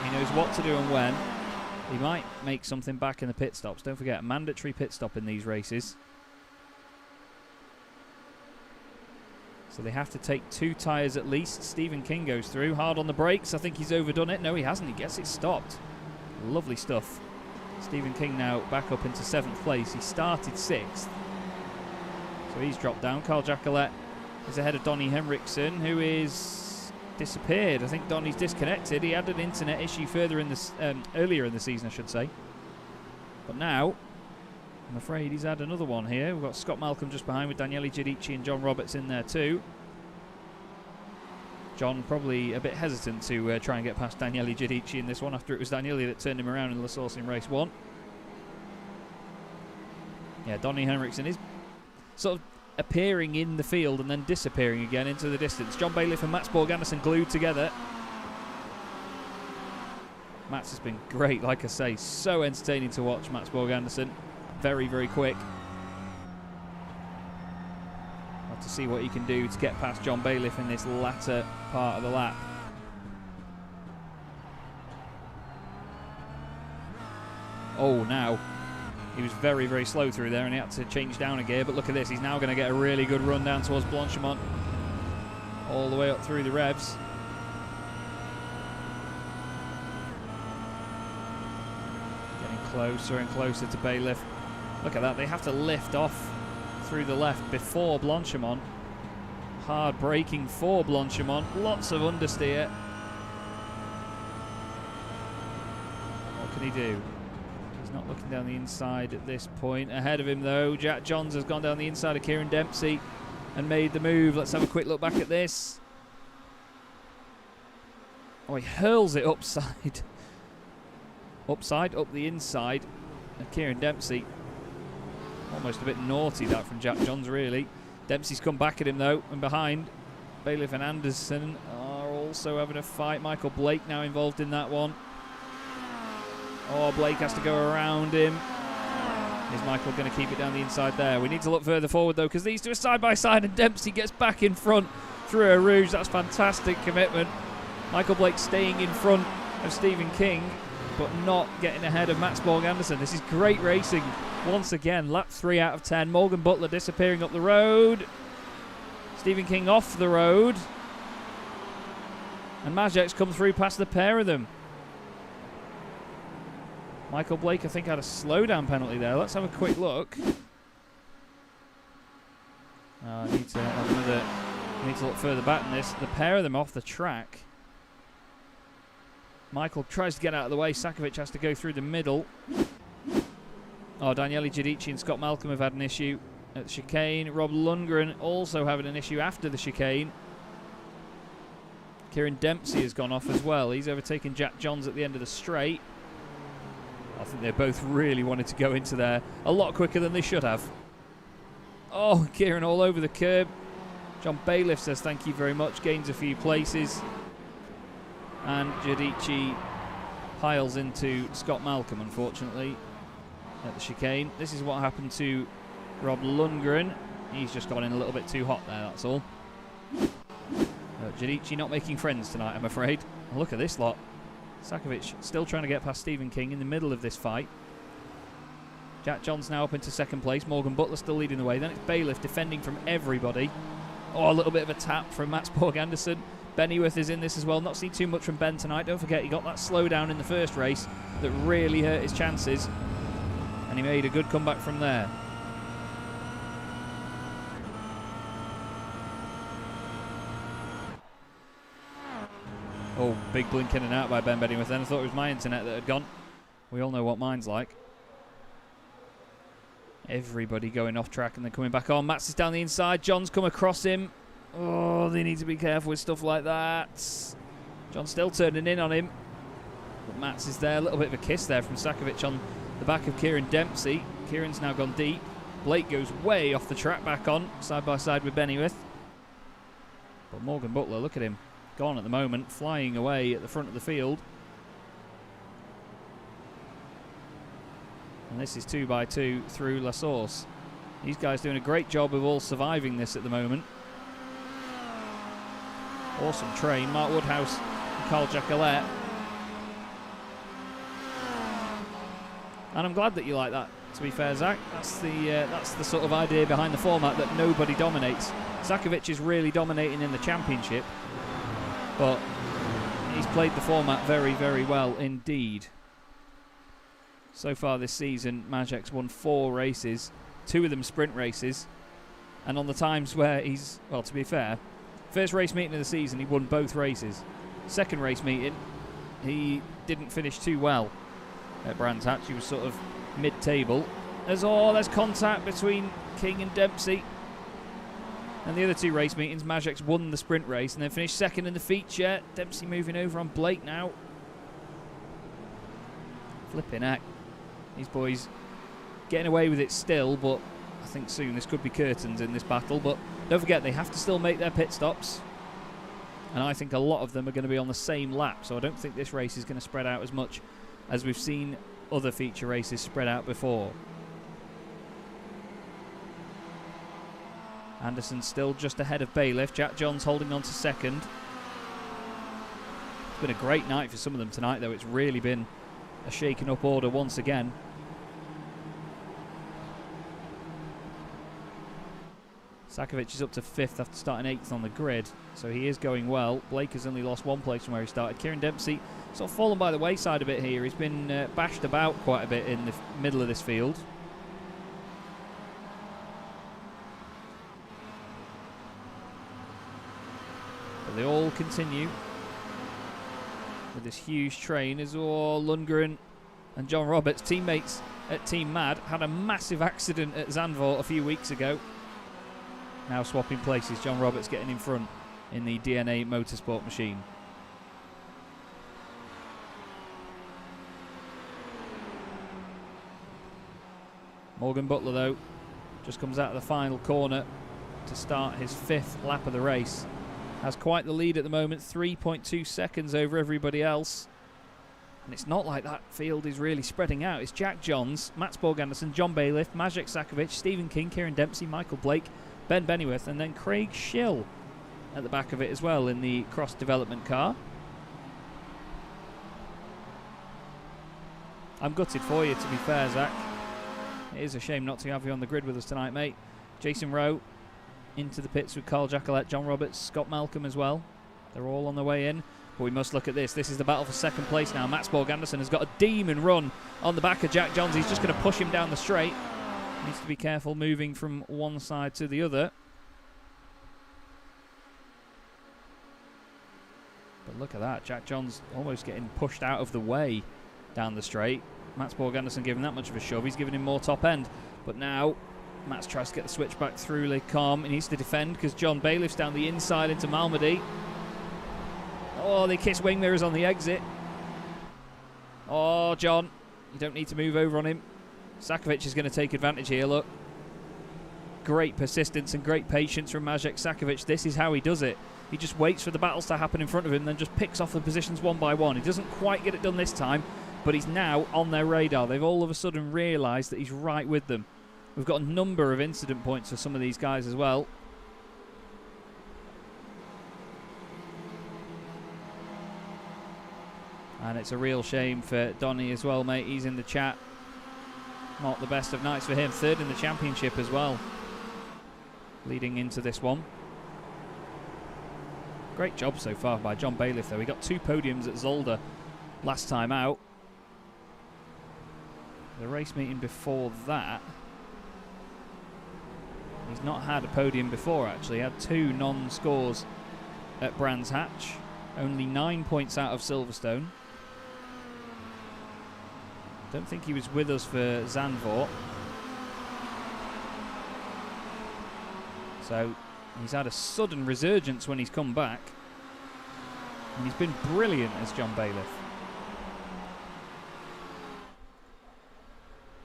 He knows what to do and when. He might make something back in the pit stops. Don't forget, a mandatory pit stop in these races. So they have to take 2 tyres at least. Stephen King goes through, hard on the brakes. I think he's overdone it. No, he hasn't. He gets it stopped. Lovely stuff. Stephen King now back up into 7th place. He started 6th. So he's dropped down. Carl Jacquelet is ahead of Donny Henriksen, who is disappeared. I think Donny's disconnected. He had an internet issue further in this earlier in the season, I should say. But now, I'm afraid he's had another one here. We've got Scott Malcolm just behind with Daniele Giudici and John Roberts in there too. John probably a bit hesitant to try and get past Daniele Giudici in this one after it was Daniele that turned him around in La Source in race 1. Yeah, Donny Henriksen is sort of appearing in the field and then disappearing again into the distance. John Bailiff and Mats Borg Andersen glued together. Mats has been great, like I say, so entertaining to watch. Mats Borg Andersen, very, very quick. Have to see what he can do to get past John Bailiff in this latter part of the lap. Oh, now he was very, very slow through there and he had to change down a gear, but look at this, he's now going to get a really good run down towards Blanchimont, all the way up through the revs. Getting closer and closer to Bailiff. Look at that, they have to lift off through the left before Blanchimont. Hard braking for Blanchimont, lots of understeer. What can he do? He's not looking down the inside at this point. Ahead of him though, Jack Johns has gone down the inside of Kieran Dempsey and made the move. Let's have a quick look back at this. Oh, he hurls it upside. Up the inside of Kieran Dempsey. Almost a bit naughty that from Jack Johns, really. Dempsey's come back at him though, and behind. Bailiff and Anderson are also having a fight. Michael Blake now involved in that one. Oh, Blake has to go around him. Is Michael going to keep it down the inside there? We need to look further forward though, because these two are side by side and Dempsey gets back in front through a rouge. That's fantastic commitment. Michael Blake staying in front of Stephen King, but not getting ahead of Mats Borg Andersen. This is great racing. Once again, lap 3 out of 10. Morgan Butler disappearing up the road. Stephen King off the road. And Majek's come through past the pair of them. Michael Blake, I think, had a slowdown penalty there. Let's have a quick look. I need to have another. I need to look further back in this. The pair of them off the track. Michael tries to get out of the way. Sakovic has to go through the middle. Oh, Daniele Giudici and Scott Malcolm have had an issue at the chicane. Rob Lundgren also having an issue after the chicane. Kieran Dempsey has gone off as well. He's overtaken Jack Johns at the end of the straight. I think they both really wanted to go into there a lot quicker than they should have. Oh, Kieran all over the curb. John Bailiff says thank you very much. Gains a few places. And Giudici piles into Scott Malcolm, unfortunately, at the chicane. This is what happened to Rob Lundgren. He's just gone in a little bit too hot there, that's all. Giudici not making friends tonight, I'm afraid. Oh, look at this lot. Sakovic still trying to get past Stephen King in the middle of this fight. Jack Johns now up into 2nd place. Morgan Butler still leading the way. Then it's Bailiff defending from everybody. Oh, a little bit of a tap from Mats Borg Andersen. Bennyworth is in this as well. Not seen too much from Ben tonight. Don't forget he got that slowdown in the first race that really hurt his chances. And he made a good comeback from there. Oh, big blink in and out by Ben Bennyworth then. I thought it was my internet that had gone. We all know what mine's like. Everybody going off track and then coming back on. Mats is down the inside. John's come across him. Oh, they need to be careful with stuff like that. John still turning in on him. But Mats is there. A little bit of a kiss there from Sakovic on the back of Kieran Dempsey. Kieran's now gone deep. Blake goes way off the track, back on, side by side with Bennyworth. But Morgan Butler, look at him, gone at the moment, flying away at the front of the field. And this is 2x2 through La Source. These guys doing a great job of all surviving this at the moment. Awesome train, Mark Woodhouse and Carl Jacquelet. And I'm glad that you like that, to be fair, Zach. That's the sort of idea behind the format, that nobody dominates. Sakovic is really dominating in the championship, but he's played the format very, very well indeed. So far this season, Majek's won 4 races, 2 of them sprint races, and on the times where he's, well, to be fair, first race meeting of the season, he won both races. Second race meeting, he didn't finish too well at Brands Hatch. He was sort of mid-table. There's contact between King and Dempsey. And the other 2 race meetings, Majek's won the sprint race and then finished second in the feature. Dempsey moving over on Blake now. Flipping heck. These boys getting away with it still, but I think soon this could be curtains in this battle. But don't forget, they have to still make their pit stops. And I think a lot of them are going to be on the same lap, so I don't think this race is going to spread out as much as we've seen other feature races spread out before. Anderson still just ahead of Bailiff. Jack Johns holding on to second. It's been a great night for some of them tonight, though. It's really been a shaken up order once again. Sakovic is up to 5th after starting 8th on the grid, so he is going well. Blake has only lost 1 place from where he started. Kieran Dempsey sort of fallen by the wayside a bit here. He's been bashed about quite a bit in the middle of this field. But they all continue with this huge train as Lundgren and John Roberts, teammates at Team Mad, had a massive accident at Zandvoort a few weeks ago. Now swapping places, John Roberts getting in front in the DNA Motorsport machine. Morgan Butler, though, just comes out of the final corner to start his 5th lap of the race. Has quite the lead at the moment, 3.2 seconds over everybody else. And it's not like that field is really spreading out. It's Jack Johns, Mats Borg Anderson, John Bailiff, Majek Sakovic, Stephen King, Kieran Dempsey, Michael Blake, Ben Bennyworth, and then Craig Schill at the back of it as well in the cross-development car. I'm gutted for you, to be fair, Zach. It is a shame not to have you on the grid with us tonight, mate. Jason Rowe into the pits with Carl Jacquelet, John Roberts, Scott Malcolm as well. They're all on the way in. But we must look at this. This is the battle for second place now. Mats Borg Anderson has got a demon run on the back of Jack Johns. He's just going to push him down the straight. Needs to be careful moving from one side to the other. But look at that. Jack Johns almost getting pushed out of the way down the straight. Mats Borg Anderson giving that much of a shove. He's giving him more top end. But now Mats tries to get the switch back through Le Carme. He needs to defend because John Bailiff's down the inside into Malmedy. Oh, they kiss wing mirrors on the exit. Oh, John, you don't need to move over on him. Sakovic is going to take advantage here, look. Great persistence and great patience from Majek Sakovic. This is how he does it. He just waits for the battles to happen in front of him, then just picks off the positions one by one. He doesn't quite get it done this time, but he's now on their radar. They've all of a sudden realised that he's right with them. We've got a number of incident points for some of these guys as well. And it's a real shame for Donny as well, mate. He's in the chat. Not the best of nights for him. 3rd in the championship as well, leading into this one. Great job so far by John Bailiff, though. He got 2 podiums at Zolder last time out. The race meeting before that, he's not had a podium before, actually. He had 2 non-scores at Brands Hatch. Only 9 points out of Silverstone. Don't think he was with us for Zandvoort. So he's had a sudden resurgence when he's come back. And he's been brilliant as John Bailiff.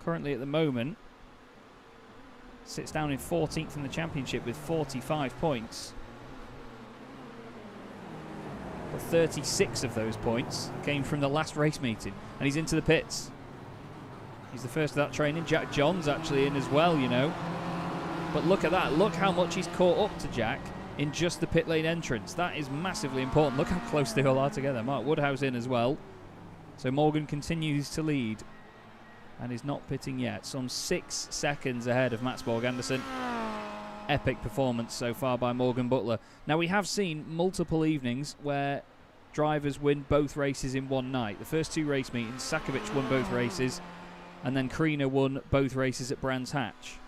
Currently at the moment, sits down in 14th in the championship with 45 points. But 36 of those points came from the last race meeting. And he's into the pits. He's the first of that training. Jack John's actually in as well, you know. But look at that. Look how much he's caught up to Jack in just the pit lane entrance. That is massively important. Look how close they all are together. Mark Woodhouse in as well. So Morgan continues to lead and is not pitting yet. Some 6 seconds ahead of Mats Borg Andersen. Epic performance so far by Morgan Butler. Now, we have seen multiple evenings where drivers win both races in one night. The first 2 race meetings, Sakovic won both races, and then Kriener won both races at Brands Hatch.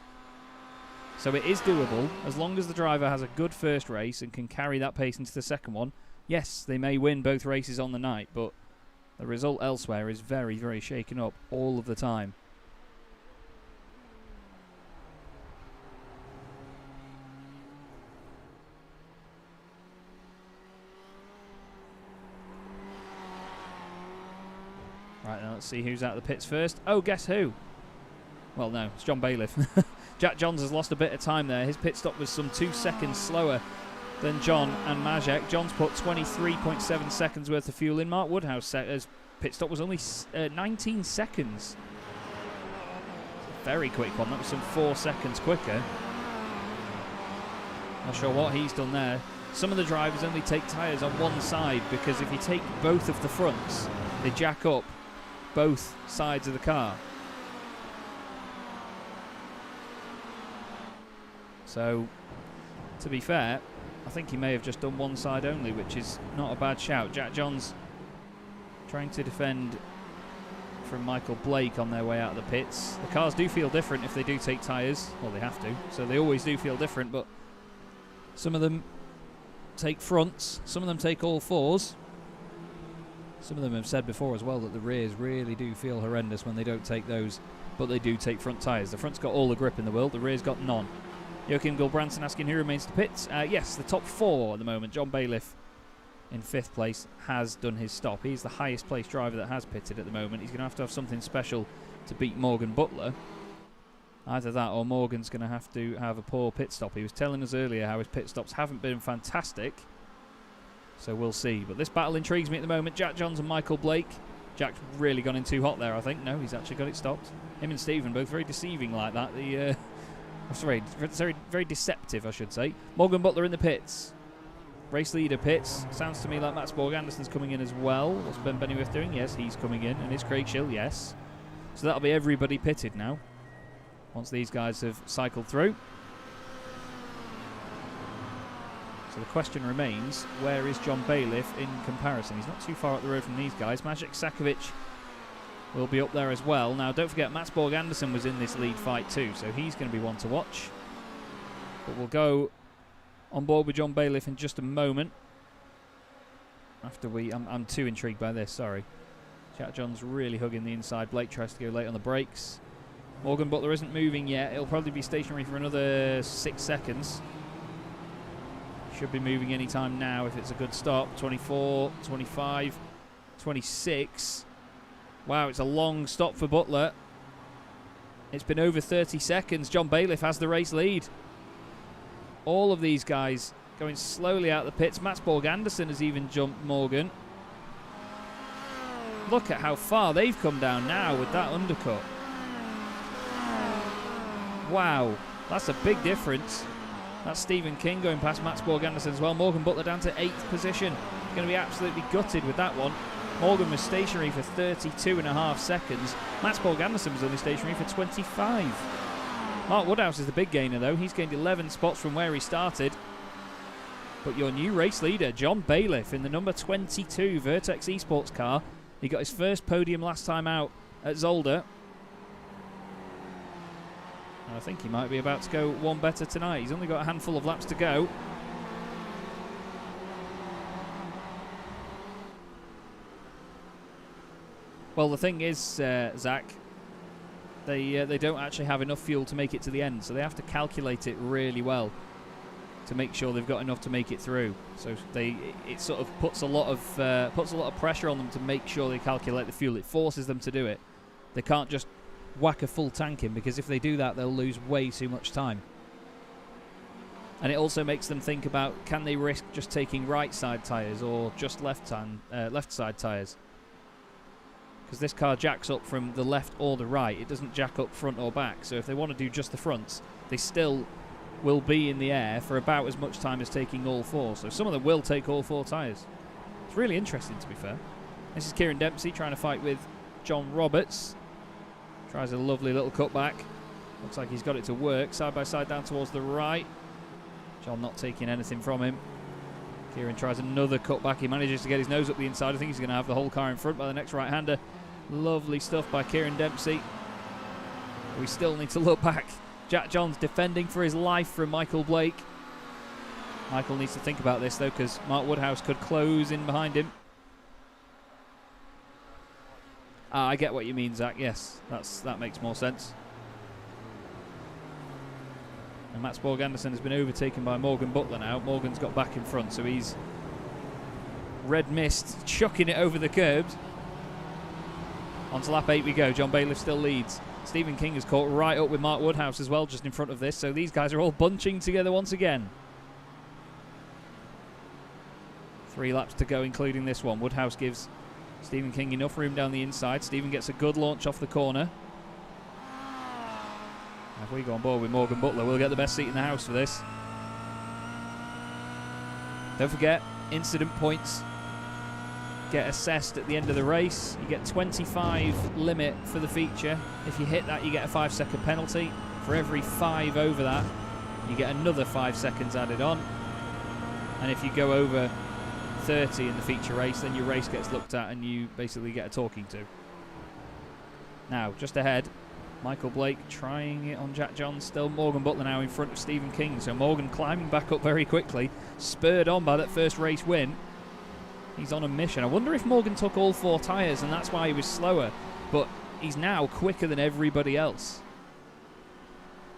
So it is doable, as long as the driver has a good first race and can carry that pace into the second one. Yes, they may win both races on the night, but the result elsewhere is very, very shaken up all of the time. Right, now let's see who's out of the pits first. Oh, guess who? Well, no, it's John Bailiff. Jack Johns has lost a bit of time there. His pit stop was some 2 seconds slower than John and Majek. John's put 23.7 seconds worth of fuel in. Mark Woodhouse's pit stop was only 19 seconds. Very quick one. That was some 4 seconds quicker. Not sure what he's done there. Some of the drivers only take tyres on one side because if you take both of the fronts, they jack up both sides of the car. So, to be fair, I think he may have just done one side only, which is not a bad shout. Jack Johns trying to defend from Michael Blake on their way out of the pits. The cars do feel different if they do take tyres. Well, they have to, so they always do feel different, but some of them take fronts, some of them take all fours. Some of them have said before as well that the rears really do feel horrendous when they don't take those, but they do take front tyres. The front's got all the grip in the world, the rear's got none. Joachim Gulbrandsen asking who remains to pits. Yes, the top 4 at the moment. John Bailiff in 5th place has done his stop. He's the highest placed driver that has pitted at the moment. He's going to have something special to beat Morgan Butler. Either that or Morgan's going to have a poor pit stop. He was telling us earlier how his pit stops haven't been fantastic. So we'll see. But this battle intrigues me at the moment. Jack Johns and Michael Blake. Jack's really gone in too hot there, I think. No, he's actually got it stopped. Him and Stephen both very deceiving like that. Sorry, very deceptive, I should say. Morgan Butler in the pits. Race leader pits. Sounds to me like Mats Borg Andersen's coming in as well. What's Ben Bennyworth doing? Yes, he's coming in. And is Craig Schill? Yes. So that'll be everybody pitted now, once these guys have cycled through. So the question remains, where is John Bailiff in comparison? He's not too far up the road from these guys. Maciej Sakovic will be up there as well. Now, don't forget, Mats Borg Andersen was in this lead fight too, so he's going to be one to watch. But we'll go on board with John Bailiff in just a moment. I'm too intrigued by this, sorry. Jack John's really hugging the inside. Blake tries to go late on the brakes. Morgan Butler isn't moving yet. It'll probably be stationary for another 6 seconds. Should be moving any time now if it's a good stop. 24, 25, 26. Wow, it's a long stop for Butler. It's been over 30 seconds. John Bailiff has the race lead. All of these guys going slowly out the pits. Mats Borg Andersen has even jumped Morgan. Look at how far they've come down now with that undercut. Wow, that's a big difference. That's Stephen King going past Mats Borg Andersen as well. Morgan Butler down to 8th position. He's going to be absolutely gutted with that one. Morgan was stationary for 32.5 seconds. Mats Borg Andersen was only stationary for 25. Mark Woodhouse is the big gainer though. He's gained 11 spots from where he started. But your new race leader, John Bailiff, in the number 22 Vertex Esports car. He got his first podium last time out at Zolder. I think he might be about to go one better tonight. He's only got a handful of laps to go. Well, the thing is, Zach, they don't actually have enough fuel to make it to the end, so they have to calculate it really well. to make sure they've got enough to make it through. So it sort of puts a lot of pressure on them to make sure they calculate the fuel. It forces them to do it. They can't just whack a full tank in, because if they do that, they'll lose way too much time. And it also makes them think about, can they risk just taking right side tyres or just left side tyres? Because this car jacks up from the left or the right. It doesn't jack up front or back. So if they want to do just the fronts, they still will be in the air for about as much time as taking all four. So some of them will take all four tyres. It's really interesting, to be fair. This is Kieran Dempsey trying to fight with John Roberts. Tries a lovely little cutback. Looks like he's got it to work. Side by side down towards the right. John not taking anything from him. Kieran tries another cutback. He manages to get his nose up the inside. I think he's going to have the whole car in front by the next right-hander. Lovely stuff by Kieran Dempsey. We still need to look back. Jack Johns defending for his life from Michael Blake. Michael needs to think about this, though, because Mark Woodhouse could close in behind him. I get what you mean, Zach. Yes, that makes more sense. And Mats Borg Anderson has been overtaken by Morgan Butler now. Morgan's got back in front, so he's red mist, chucking it over the curbs. On to lap 8 we go. John Bailiff still leads. Stephen King is caught right up with Mark Woodhouse as well, just in front of this. So these guys are all bunching together once again. 3 laps to go, including this one. Woodhouse gives Stephen King enough room down the inside. Stephen gets a good launch off the corner. If we go on board with Morgan Butler, we'll get the best seat in the house for this. Don't forget, incident points get assessed at the end of the race. You get 25 limit for the feature. If you hit that, you get a 5-second penalty. For every 5 over that, you get another 5 seconds added on. And if you go over 30 in the feature race, then your race gets looked at and you basically get a talking to. Now, just ahead, Michael Blake trying it on Jack Johns still. Morgan Butler now in front of Stephen King. So Morgan climbing back up very quickly, spurred on by that first race win. He's on a mission. I wonder if Morgan took all 4 tyres and that's why he was slower. But he's now quicker than everybody else,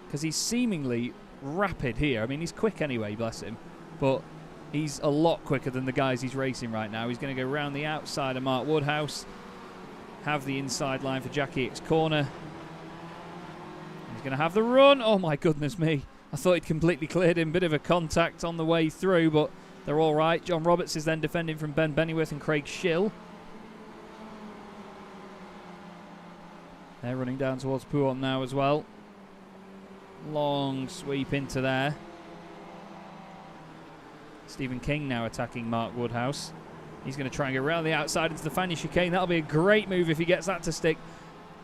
because he's seemingly rapid here. I mean, he's quick anyway, bless him. But he's a lot quicker than the guys he's racing right now. He's going to go round the outside of Mark Woodhouse, have the inside line for Jackie Ick's corner. He's going to have the run. Oh my goodness me. I thought he'd completely cleared him. Bit of a contact on the way through, but they're all right. John Roberts is then defending from Ben Bennyworth and Craig Schill. They're running down towards Pouhon now as well. Long sweep into there. Stephen King now attacking Mark Woodhouse. He's going to try and go around the outside into the Fania chicane. That'll be a great move if he gets that to stick.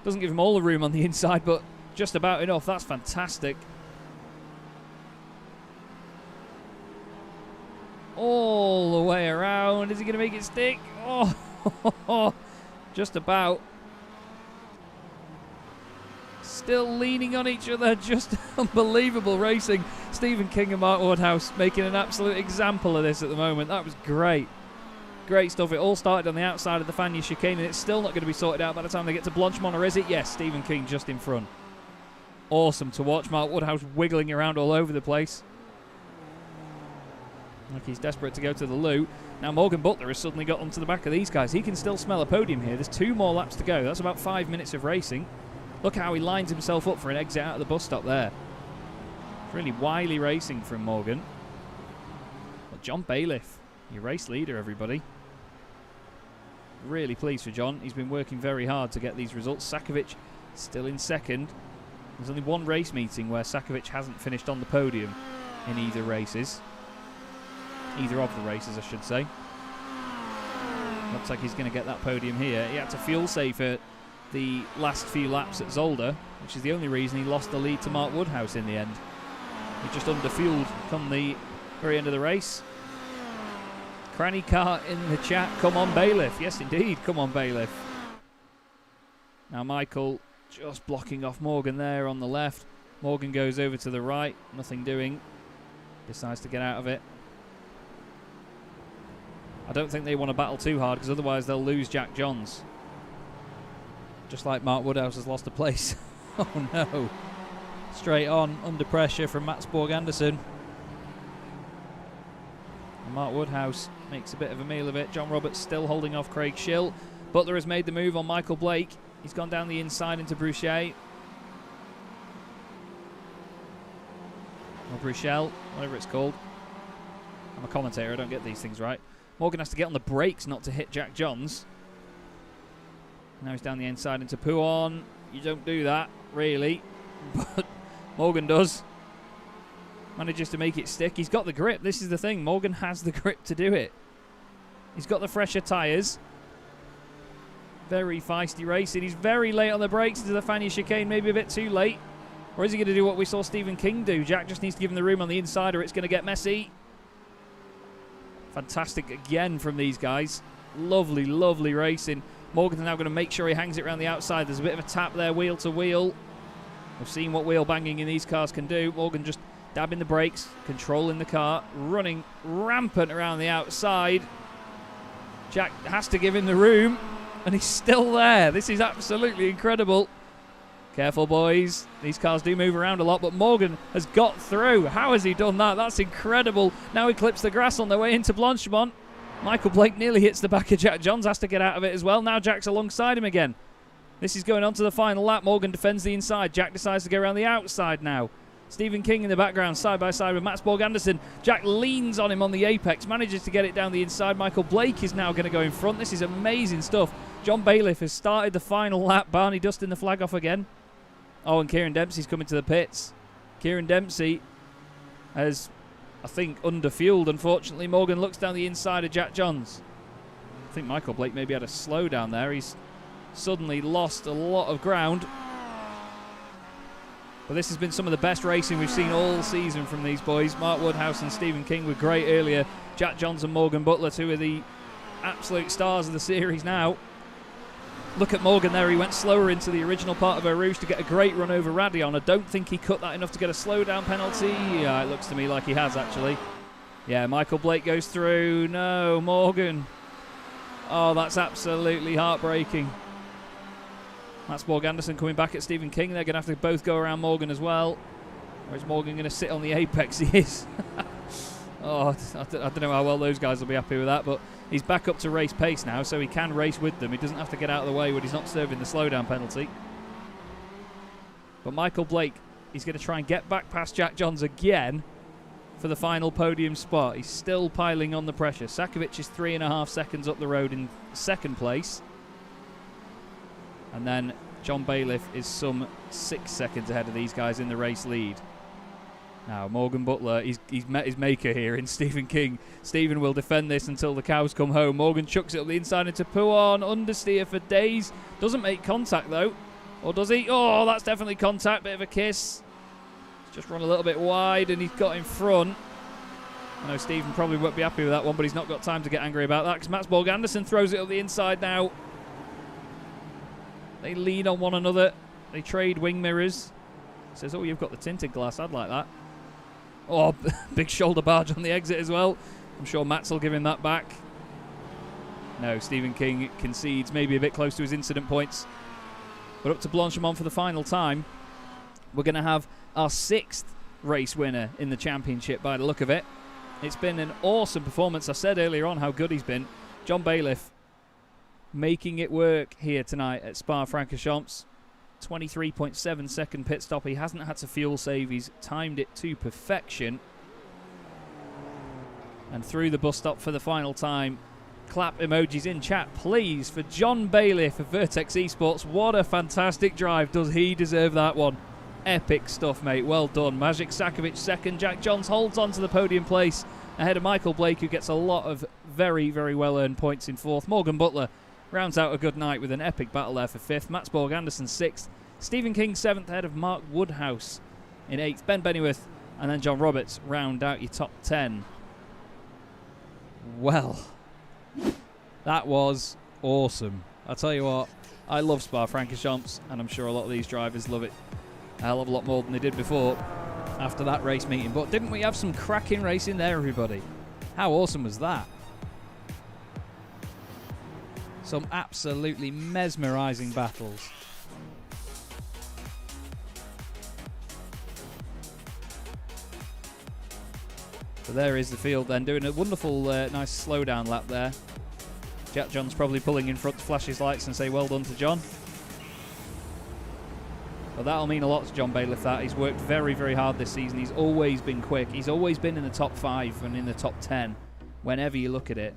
Doesn't give him all the room on the inside, but just about enough. That's fantastic. All the way around. Is he going to make it stick? Oh, just about. Still leaning on each other. Just unbelievable racing. Stephen King and Mark Woodhouse making an absolute example of this at the moment. That was great. Great stuff. It all started on the outside of the Fania chicane, and it's still not going to be sorted out by the time they get to Blanchemont, or is it? Yes, Stephen King just in front. Awesome to watch. Mark Woodhouse wiggling around all over the place. Like he's desperate to go to the loo. Now Morgan Butler has suddenly got onto the back of these guys. He can still smell a podium here. There's 2 more laps to go. That's about 5 minutes of racing. Look how he lines himself up for an exit out of the bus stop there. Really wily racing from Morgan. But John Bailiff, your race leader, everybody. Really pleased for John. He's been working very hard to get these results. Sakovic still in second. There's only 1 race meeting where Sakovic hasn't finished on the podium in either races. Either of the races, I should say. Looks like he's going to get that podium here. He had to fuel save for the last few laps at Zolder, which is the only reason he lost the lead to Mark Woodhouse in the end. He just underfueled come the very end of the race. Cranny car in the chat. Come on, Bailiff. Yes, indeed. Come on, Bailiff. Now Michael just blocking off Morgan there on the left. Morgan goes over to the right. Nothing doing. Decides to get out of it. I don't think they want to battle too hard, because otherwise they'll lose Jack Johns. Just like Mark Woodhouse has lost a place. Oh no. Straight on, under pressure from Mats Borg Anderson. Mark Woodhouse makes a bit of a meal of it. John Roberts still holding off Craig Schill. Butler has made the move on Michael Blake. He's gone down the inside into Bruchet. Or Bruchel, whatever it's called. I'm a commentator, I don't get these things right. Morgan has to get on the brakes not to hit Jack Johns. Now he's down the inside into Pouon. You don't do that, really. But Morgan does. Manages to make it stick. He's got the grip. This is the thing. Morgan has the grip to do it. He's got the fresher tyres. Very feisty racing. He's very late on the brakes into the Fania chicane. Maybe a bit too late. Or is he going to do what we saw Stephen King do? Jack just needs to give him the room on the inside or it's going to get messy. Fantastic again from these guys. Lovely, lovely racing. Morgan's now going to make sure he hangs it around the outside. There's a bit of a tap there, wheel to wheel. We've seen what wheel banging in these cars can do. Morgan just dabbing the brakes, controlling the car, running rampant around the outside. Jack has to give him the room, and he's still there. This is absolutely incredible. Careful, boys. These cars do move around a lot, but Morgan has got through. How has he done that? That's incredible. Now he clips the grass on their way into Blanchemont. Michael Blake nearly hits the back of Jack Johns, has to get out of it as well. Now Jack's alongside him again. This is going on to the final lap. Morgan defends the inside. Jack decides to go around the outside now. Stephen King in the background, side by side with Mats Borg Anderson. Jack leans on him on the apex, manages to get it down the inside. Michael Blake is now going to go in front. This is amazing stuff. John Bailiff has started the final lap. Barney dusting the flag off again. Oh, and Kieran Dempsey's coming to the pits. Kieran Dempsey has, I think, underfueled, unfortunately. Morgan looks down the inside of Jack Johns. I think Michael Blake maybe had a slow down there. He's suddenly lost a lot of ground. But this has been some of the best racing we've seen all season from these boys. Mark Woodhouse and Stephen King were great earlier. Jack Johns and Morgan Butler, two of the absolute stars of the series now. Look at Morgan there. He went slower into the original part of Eau Rouge to get a great run over Radion. I don't think he cut that enough to get a slowdown penalty. Yeah, it looks to me like he has, actually. Yeah, Michael Blake goes through. No, Morgan. Oh, that's absolutely heartbreaking. That's Borg Anderson coming back at Stephen King. They're going to have to both go around Morgan as well. Or is Morgan going to sit on the apex? He is. Oh, I don't know how well those guys will be happy with that, but he's back up to race pace now, so he can race with them. He doesn't have to get out of the way when he's not serving the slowdown penalty. But Michael Blake, he's going to try and get back past Jack Johns again for the final podium spot. He's still piling on the pressure. Sakovic is 3.5 seconds up the road in second place. And then John Bailiff is some 6 seconds ahead of these guys in the race lead. Now, Morgan Butler, he's met his maker here in Stephen King. Stephen will defend this until the cows come home. Morgan chucks it up the inside into Pouon. Understeer for days. Doesn't make contact, though. Or does he? Oh, that's definitely contact. Bit of a kiss. He's just run a little bit wide, and he's got in front. I know Stephen probably won't be happy with that one, but he's not got time to get angry about that because Mats Borg Anderson throws it up the inside now. They lean on one another. They trade wing mirrors. Says, oh, you've got the tinted glass. I'd like that. Oh, big shoulder barge on the exit as well. I'm sure Mats will give him that back. No, Stephen King concedes, maybe a bit close to his incident points. But up to Blanchemont for the final time. We're going to have our 6th race winner in the championship by the look of it. It's been an awesome performance. I said earlier on how good he's been. John Bailiff making it work here tonight at Spa Francorchamps. 23.7 second pit stop. He hasn't had to fuel save. He's timed it to perfection. And through the bus stop for the final time. Clap emojis in chat, please, for John Bailiff of Vertex Esports. What a fantastic drive. Does he deserve that one? Epic stuff, mate. Well done. Maciej Sakovic second. Jack Johns holds on to the podium place ahead of Michael Blake, who gets a lot of very, very well-earned points in 4th. Morgan Butler rounds out a good night with an epic battle there for 5th. Mats Borg Anderson 6th. Stephen King 7th ahead of Mark Woodhouse in 8th. Ben Bennyworth and then John Roberts round out your top 10. Well, that was awesome. I'll tell you what, I love Spa Francorchamps, and I'm sure a lot of these drivers love it a hell of a lot more than they did before after that race meeting. But didn't we have some cracking racing there, everybody? How awesome was that? Some absolutely mesmerising battles. So there is the field then, doing a wonderful, nice slow-down lap there. Jack John's probably pulling in front to flash his lights and say well done to John. But that'll mean a lot to John Bailiff, that. He's worked very, very hard this season. He's always been quick. He's always been in the top 5 and in the top 10 whenever you look at it.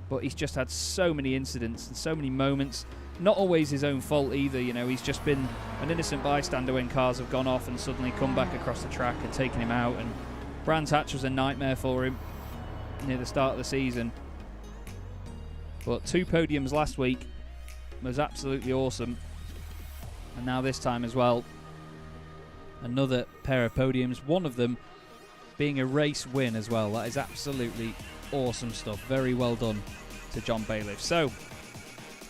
But he's just had so many incidents and so many moments. Not always his own fault either, you know. He's just been an innocent bystander when cars have gone off and suddenly come back across the track and taken him out. And Brands Hatch was a nightmare for him near the start of the season. But 2 podiums last week was absolutely awesome. And now this time as well, another pair of podiums, one of them being a race win as well. That is absolutely awesome stuff. Very well done to John Bailiff. So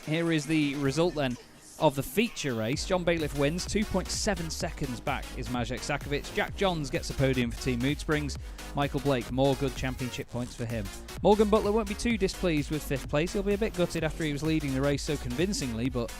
here is the result then of the feature race. John Bailiff wins. 2.7 seconds back is Maciej Sakovic. Jack Johns gets a podium for Team Mood Springs. Michael Blake, more good championship points for him. Morgan Butler won't be too displeased with 5th place. He'll be a bit gutted after he was leading the race so convincingly, but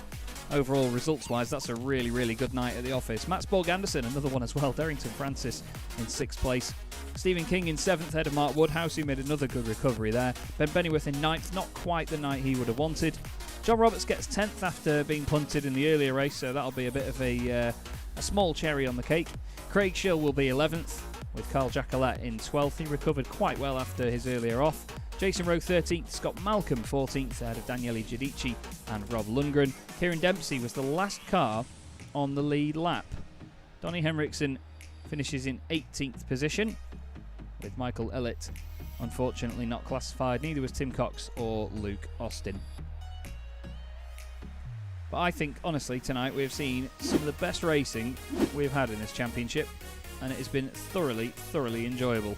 overall, results-wise, that's a really, really good night at the office. Mats Borg Anderson, another one as well. Darrington Francis in 6th place. Stephen King in 7th, ahead of Mark Woodhouse, who made another good recovery there. Ben Bennyworth in 9th, not quite the night he would have wanted. John Roberts gets 10th after being punted in the earlier race, so that'll be a bit of a small cherry on the cake. Craig Schill will be 11th, with Carl Jacquelet in 12th. He recovered quite well after his earlier off. Jason Rowe 13th, Scott Malcolm 14th, ahead of Daniele Giudici and Rob Lundgren. Kieran Dempsey was the last car on the lead lap. Donny Henriksen finishes in 18th position, with Michael Ellett unfortunately not classified. Neither was Tim Cox or Luke Austin. But I think, honestly, tonight we've seen some of the best racing we've had in this championship, and it has been thoroughly, thoroughly enjoyable.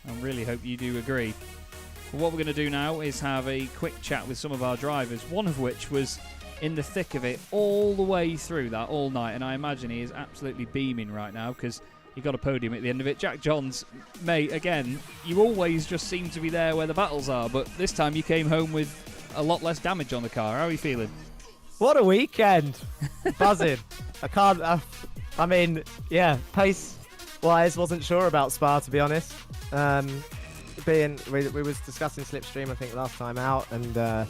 I really hope you do agree. But what we're going to do now is have a quick chat with some of our drivers, one of which was in the thick of it all the way through that all night, and I imagine he is absolutely beaming right now because he got a podium at the end of it. Jack Johns, mate, again, you always just seem to be there where the battles are, but this time you came home with a lot less damage on the car. How are you feeling? What a weekend. Buzzing. I mean, yeah, pace-wise, wasn't sure about Spa, to be honest. We was discussing Slipstream, I think, last time out, and I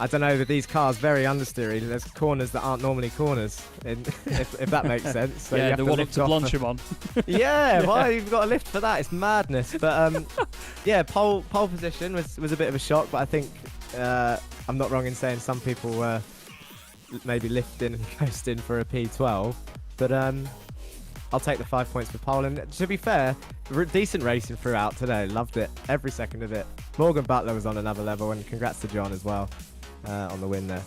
don't know, that these cars very understeery. There's corners that aren't normally corners, if that makes sense. So yeah, the one up to Blanchard on. Yeah, why you've got a lift for that? It's madness. But yeah, pole position was a bit of a shock, but I think I'm not wrong in saying some people were maybe lifting and coasting for a P12, but I'll take the 5 points for pole. And to be fair, decent racing throughout today. Loved it, every second of it. Morgan Butler was on another level, and congrats to John as well on the win there.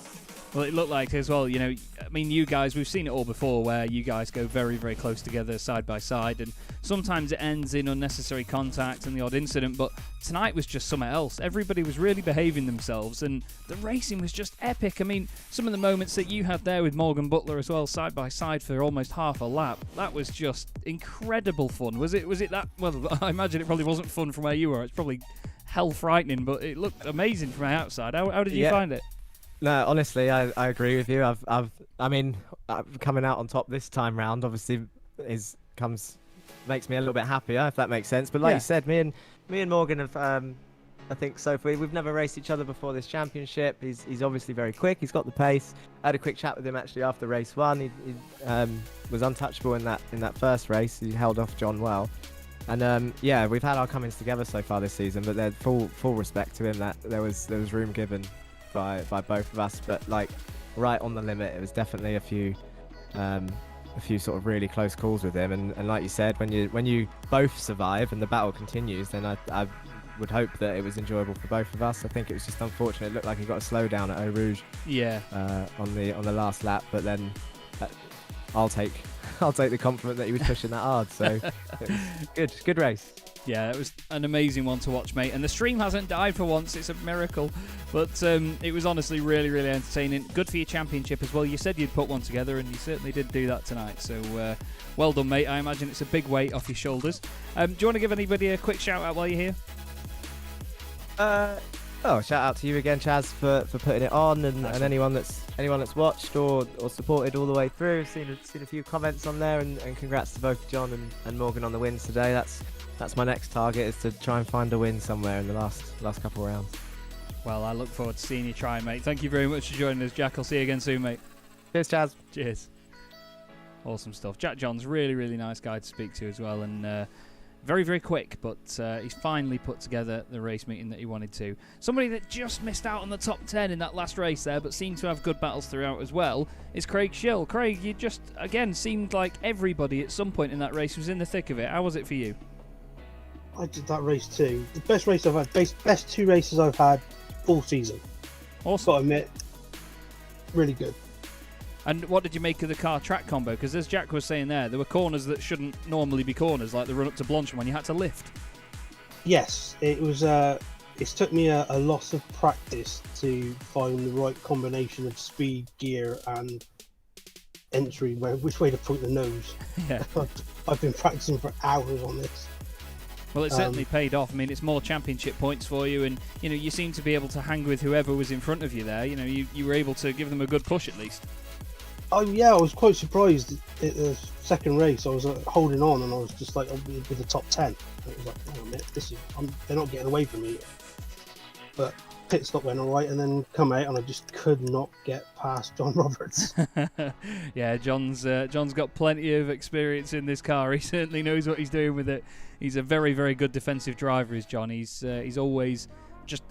Well, it looked like as well, you know, I mean, you guys, we've seen it all before where you guys go very, very close together side by side, and sometimes it ends in unnecessary contact and the odd incident, but tonight was just something else. Everybody was really behaving themselves, and the racing was just epic. I mean, some of the moments that you had there with Morgan Butler as well, side by side for almost half a lap, that was just incredible fun. Was it that, well, I imagine it probably wasn't fun from where you were. It's probably hell frightening, but it looked amazing from the outside. How did you find it? No, honestly, I agree with you. I mean, coming out on top this time round obviously makes me a little bit happier, if that makes sense. But like you said, me and Morgan have, I think so far, we've never raced each other before this championship. He's obviously very quick. He's got the pace. I had a quick chat with him actually after race one. He was untouchable in that first race. He held off John well. And yeah, we've had our comings together so far this season, but there's full respect to him that there was room given by both of us, but like right on the limit, it was definitely a few sort of really close calls with him, and like you said, when you both survive and the battle continues, then I would hope that it was enjoyable for both of us. I think it was just unfortunate. It looked like he got a slowdown at Eau Rouge on the last lap, but then I'll take the compliment that he was pushing that hard. So it was good race. Yeah, it was an amazing one to watch, mate. And the stream hasn't died for once. It's a miracle. But it was honestly really, really entertaining. Good for your championship as well. You said you'd put one together, and you certainly did do that tonight. So well done, mate. I imagine it's a big weight off your shoulders. Do you want to give anybody a quick shout out while you're here? Shout out to you again, Chaz, for putting it on, and anyone that's watched or supported all the way through. Seen a few comments on there, and congrats to both John and Morgan on the wins today. That's that's my next target, is to try and find a win somewhere in the last couple of rounds. Well, I look forward to seeing you try, mate. Thank you very much for joining us, Jack. I'll see you again soon, mate. Cheers, Chaz. Cheers. Awesome stuff. Jack John's really, really nice guy to speak to as well, and very, very quick, but he's finally put together the race meeting that he wanted to. Somebody that just missed out on the top 10 in that last race there, but seemed to have good battles throughout as well, is Craig Schill. Craig, you just, again, seemed like everybody at some point in that race was in the thick of it. How was it for you? I did that race too. The best race I've had, best 2 races I've had all season. Awesome. Got to admit, really good. And what did you make of the car track combo? Because as Jack was saying there were corners that shouldn't normally be corners, like the run up to Blanchard when you had to lift. Yes, it was. It took me a lot of practice to find the right combination of speed, gear, and entry, which way to point the nose. Yeah. I've been practicing for hours on this. Well, it certainly paid off. I mean, it's more championship points for you, and you seem to be able to hang with whoever was in front of you there. You were able to give them a good push at least. Oh yeah, I was quite surprised at the second race. I was holding on, and I was just like with the top 10. And it was like, hang on a minute, they're not getting away from me. But pit stop went all right, and then come out, and I just could not get past John Roberts. Yeah, John's got plenty of experience in this car. He certainly knows what he's doing with it. He's a very, very good defensive driver, is John. He's always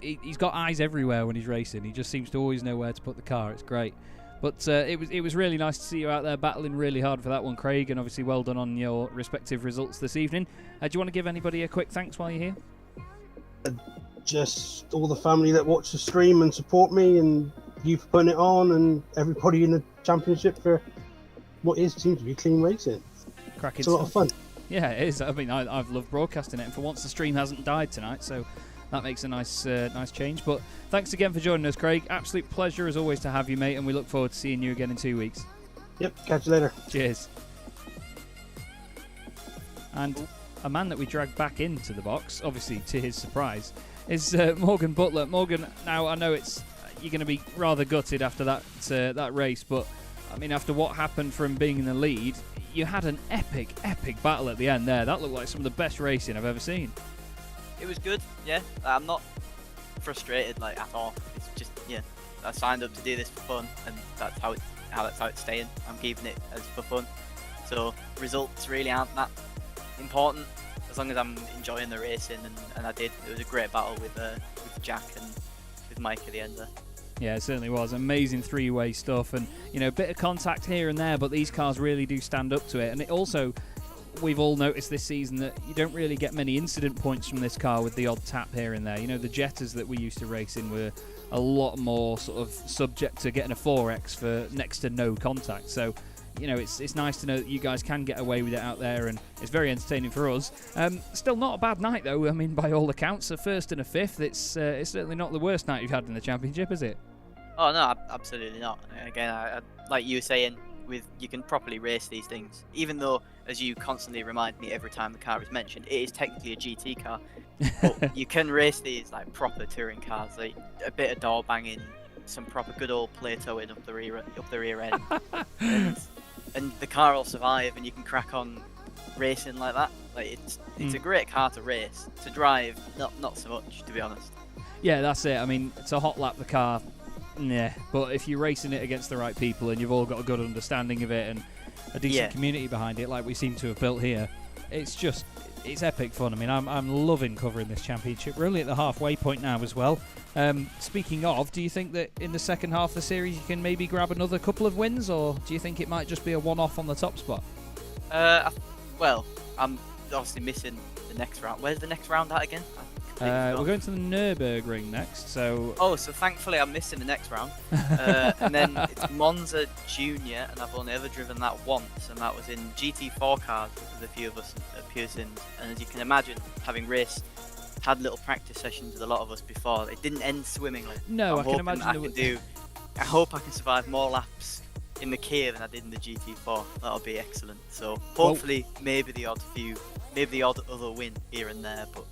he's got eyes everywhere when he's racing. He just seems to always know where to put the car. It's great. But it was really nice to see you out there battling really hard for that one, Craig, and obviously well done on your respective results this evening. Do you want to give anybody a quick thanks while you're here? Just all the family that watch the stream and support me, and you for putting it on, and everybody in the championship for what seems to be clean racing. Cracking It's a lot of fun. Yeah, it is. I mean, I've loved broadcasting it, and for once the stream hasn't died tonight, so that makes a nice change. But thanks again for joining us, Craig. Absolute pleasure as always to have you, mate, and we look forward to seeing you again in 2 weeks. Yep, catch you later. Cheers. And a man that we dragged back into the box, obviously to his surprise, is Morgan Butler. Morgan, now I know you're going to be rather gutted after that race, but I mean, after what happened from being in the lead, you had an epic battle at the end there. That looked like some of the best racing I've ever seen. It was good, yeah. I'm not frustrated at all. It's just, yeah, I signed up to do this for fun, and that's how it's staying. I'm keeping it as for fun. So results really aren't that important as long as I'm enjoying the racing, and I did. It was a great battle with Jack and with Mike at the end there. Yeah, it certainly was. Amazing three-way stuff, and a bit of contact here and there, but these cars really do stand up to it. And it also, we've all noticed this season that you don't really get many incident points from this car with the odd tap here and there. The Jettas that we used to race in were a lot more sort of subject to getting a 4X for next to no contact. So, it's nice to know that you guys can get away with it out there, and it's very entertaining for us. Still not a bad night, though. I mean, by all accounts, a first and a fifth. It's certainly not the worst night you've had in the championship, is it? Oh no, absolutely not. Again, I like you were saying, you can properly race these things, even though, as you constantly remind me every time the car is mentioned, it is technically a GT car. But you can race these like proper touring cars, like a bit of door banging, some proper good old Platoing up the rear end, and the car will survive, and you can crack on racing like that. Like it's a great car to race. To drive, not so much, to be honest. Yeah, that's it. I mean, to hot lap the car, yeah. But if you're racing it against the right people and you've all got a good understanding of it and a decent community behind it, like we seem to have built here, it's epic fun. I mean, I'm loving covering this championship. We're only at the halfway point now as well. Speaking of, do you think that in the second half of the series you can maybe grab another couple of wins, or do you think it might just be a one-off on the top spot? Well, I'm obviously missing the next round. Where's the next round at again? We're going to the Nürburgring next, so... Oh, so thankfully I'm missing the next round. And then it's Monza Junior, and I've only ever driven that once, and that was in GT4 cars with a few of us at Pearson's. And as you can imagine, having had little practice sessions with a lot of us before, it didn't end swimmingly. No, I can imagine. I hope I can survive more laps in the Kia than I did in the GT4. That'll be excellent. So hopefully, maybe the odd other win here and there, but...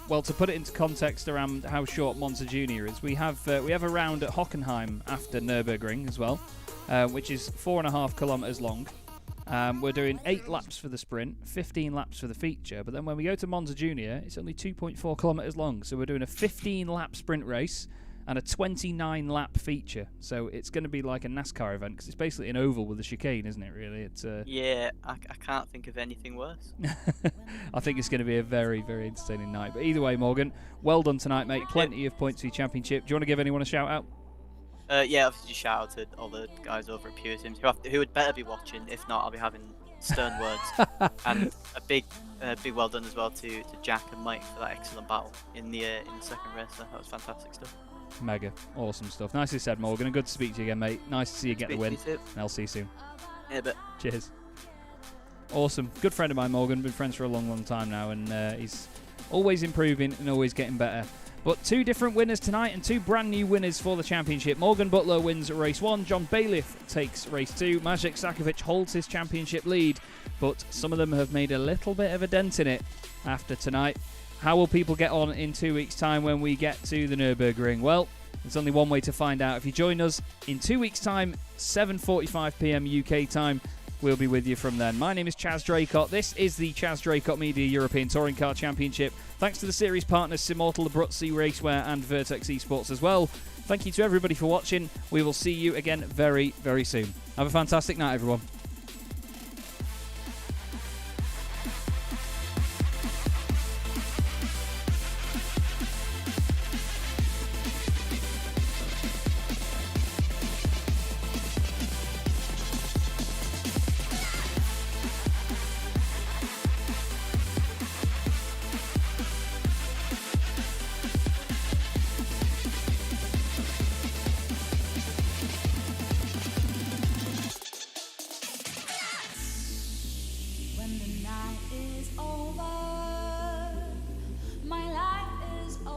Well, to put it into context around how short Monza Junior is, we have a round at Hockenheim after Nürburgring as well, which is 4.5 kilometres long. We're doing 8 laps for the sprint, 15 laps for the feature, but then when we go to Monza Junior, it's only 2.4 kilometres long. So we're doing a 15-lap sprint race and a 29-lap feature. So it's going to be like a NASCAR event because it's basically an oval with a chicane, isn't it, really? It's Yeah, I can't think of anything worse. I think it's going to be a very, very entertaining night. But either way, Morgan, well done tonight, mate. Plenty of points for your championship. Do you want to give anyone a shout-out? Yeah, obviously just shout out to all the guys over at Pure Sims who would better be watching. If not, I'll be having stern words. And a big well done as well to Jack and Mike for that excellent battle in the second race. That was fantastic stuff. Mega. Awesome stuff. Nicely said, Morgan, and good to speak to you again, mate. Nice to see you get the win. And I'll see you soon. Yeah, but Cheers. Awesome. Good friend of mine, Morgan. Been friends for a long, long time now, and he's always improving and always getting better. But 2 different winners tonight and 2 brand new winners for the championship. Morgan Butler wins race 1. John Bailiff takes race 2. Maciej Sakovic holds his championship lead, but some of them have made a little bit of a dent in it after tonight. How will people get on in 2 weeks' time when we get to the Nürburgring? Well, there's only one way to find out. If you join us in 2 weeks' time, 7:45 p.m. UK time, we'll be with you from then. My name is Chaz Draycott. This is the Chaz Draycott Media European Touring Car Championship. Thanks to the series partners Simortal, Abruzzi Raceware and Vertex Esports as well. Thank you to everybody for watching. We will see you again very, very soon. Have a fantastic night, everyone. When the night is over.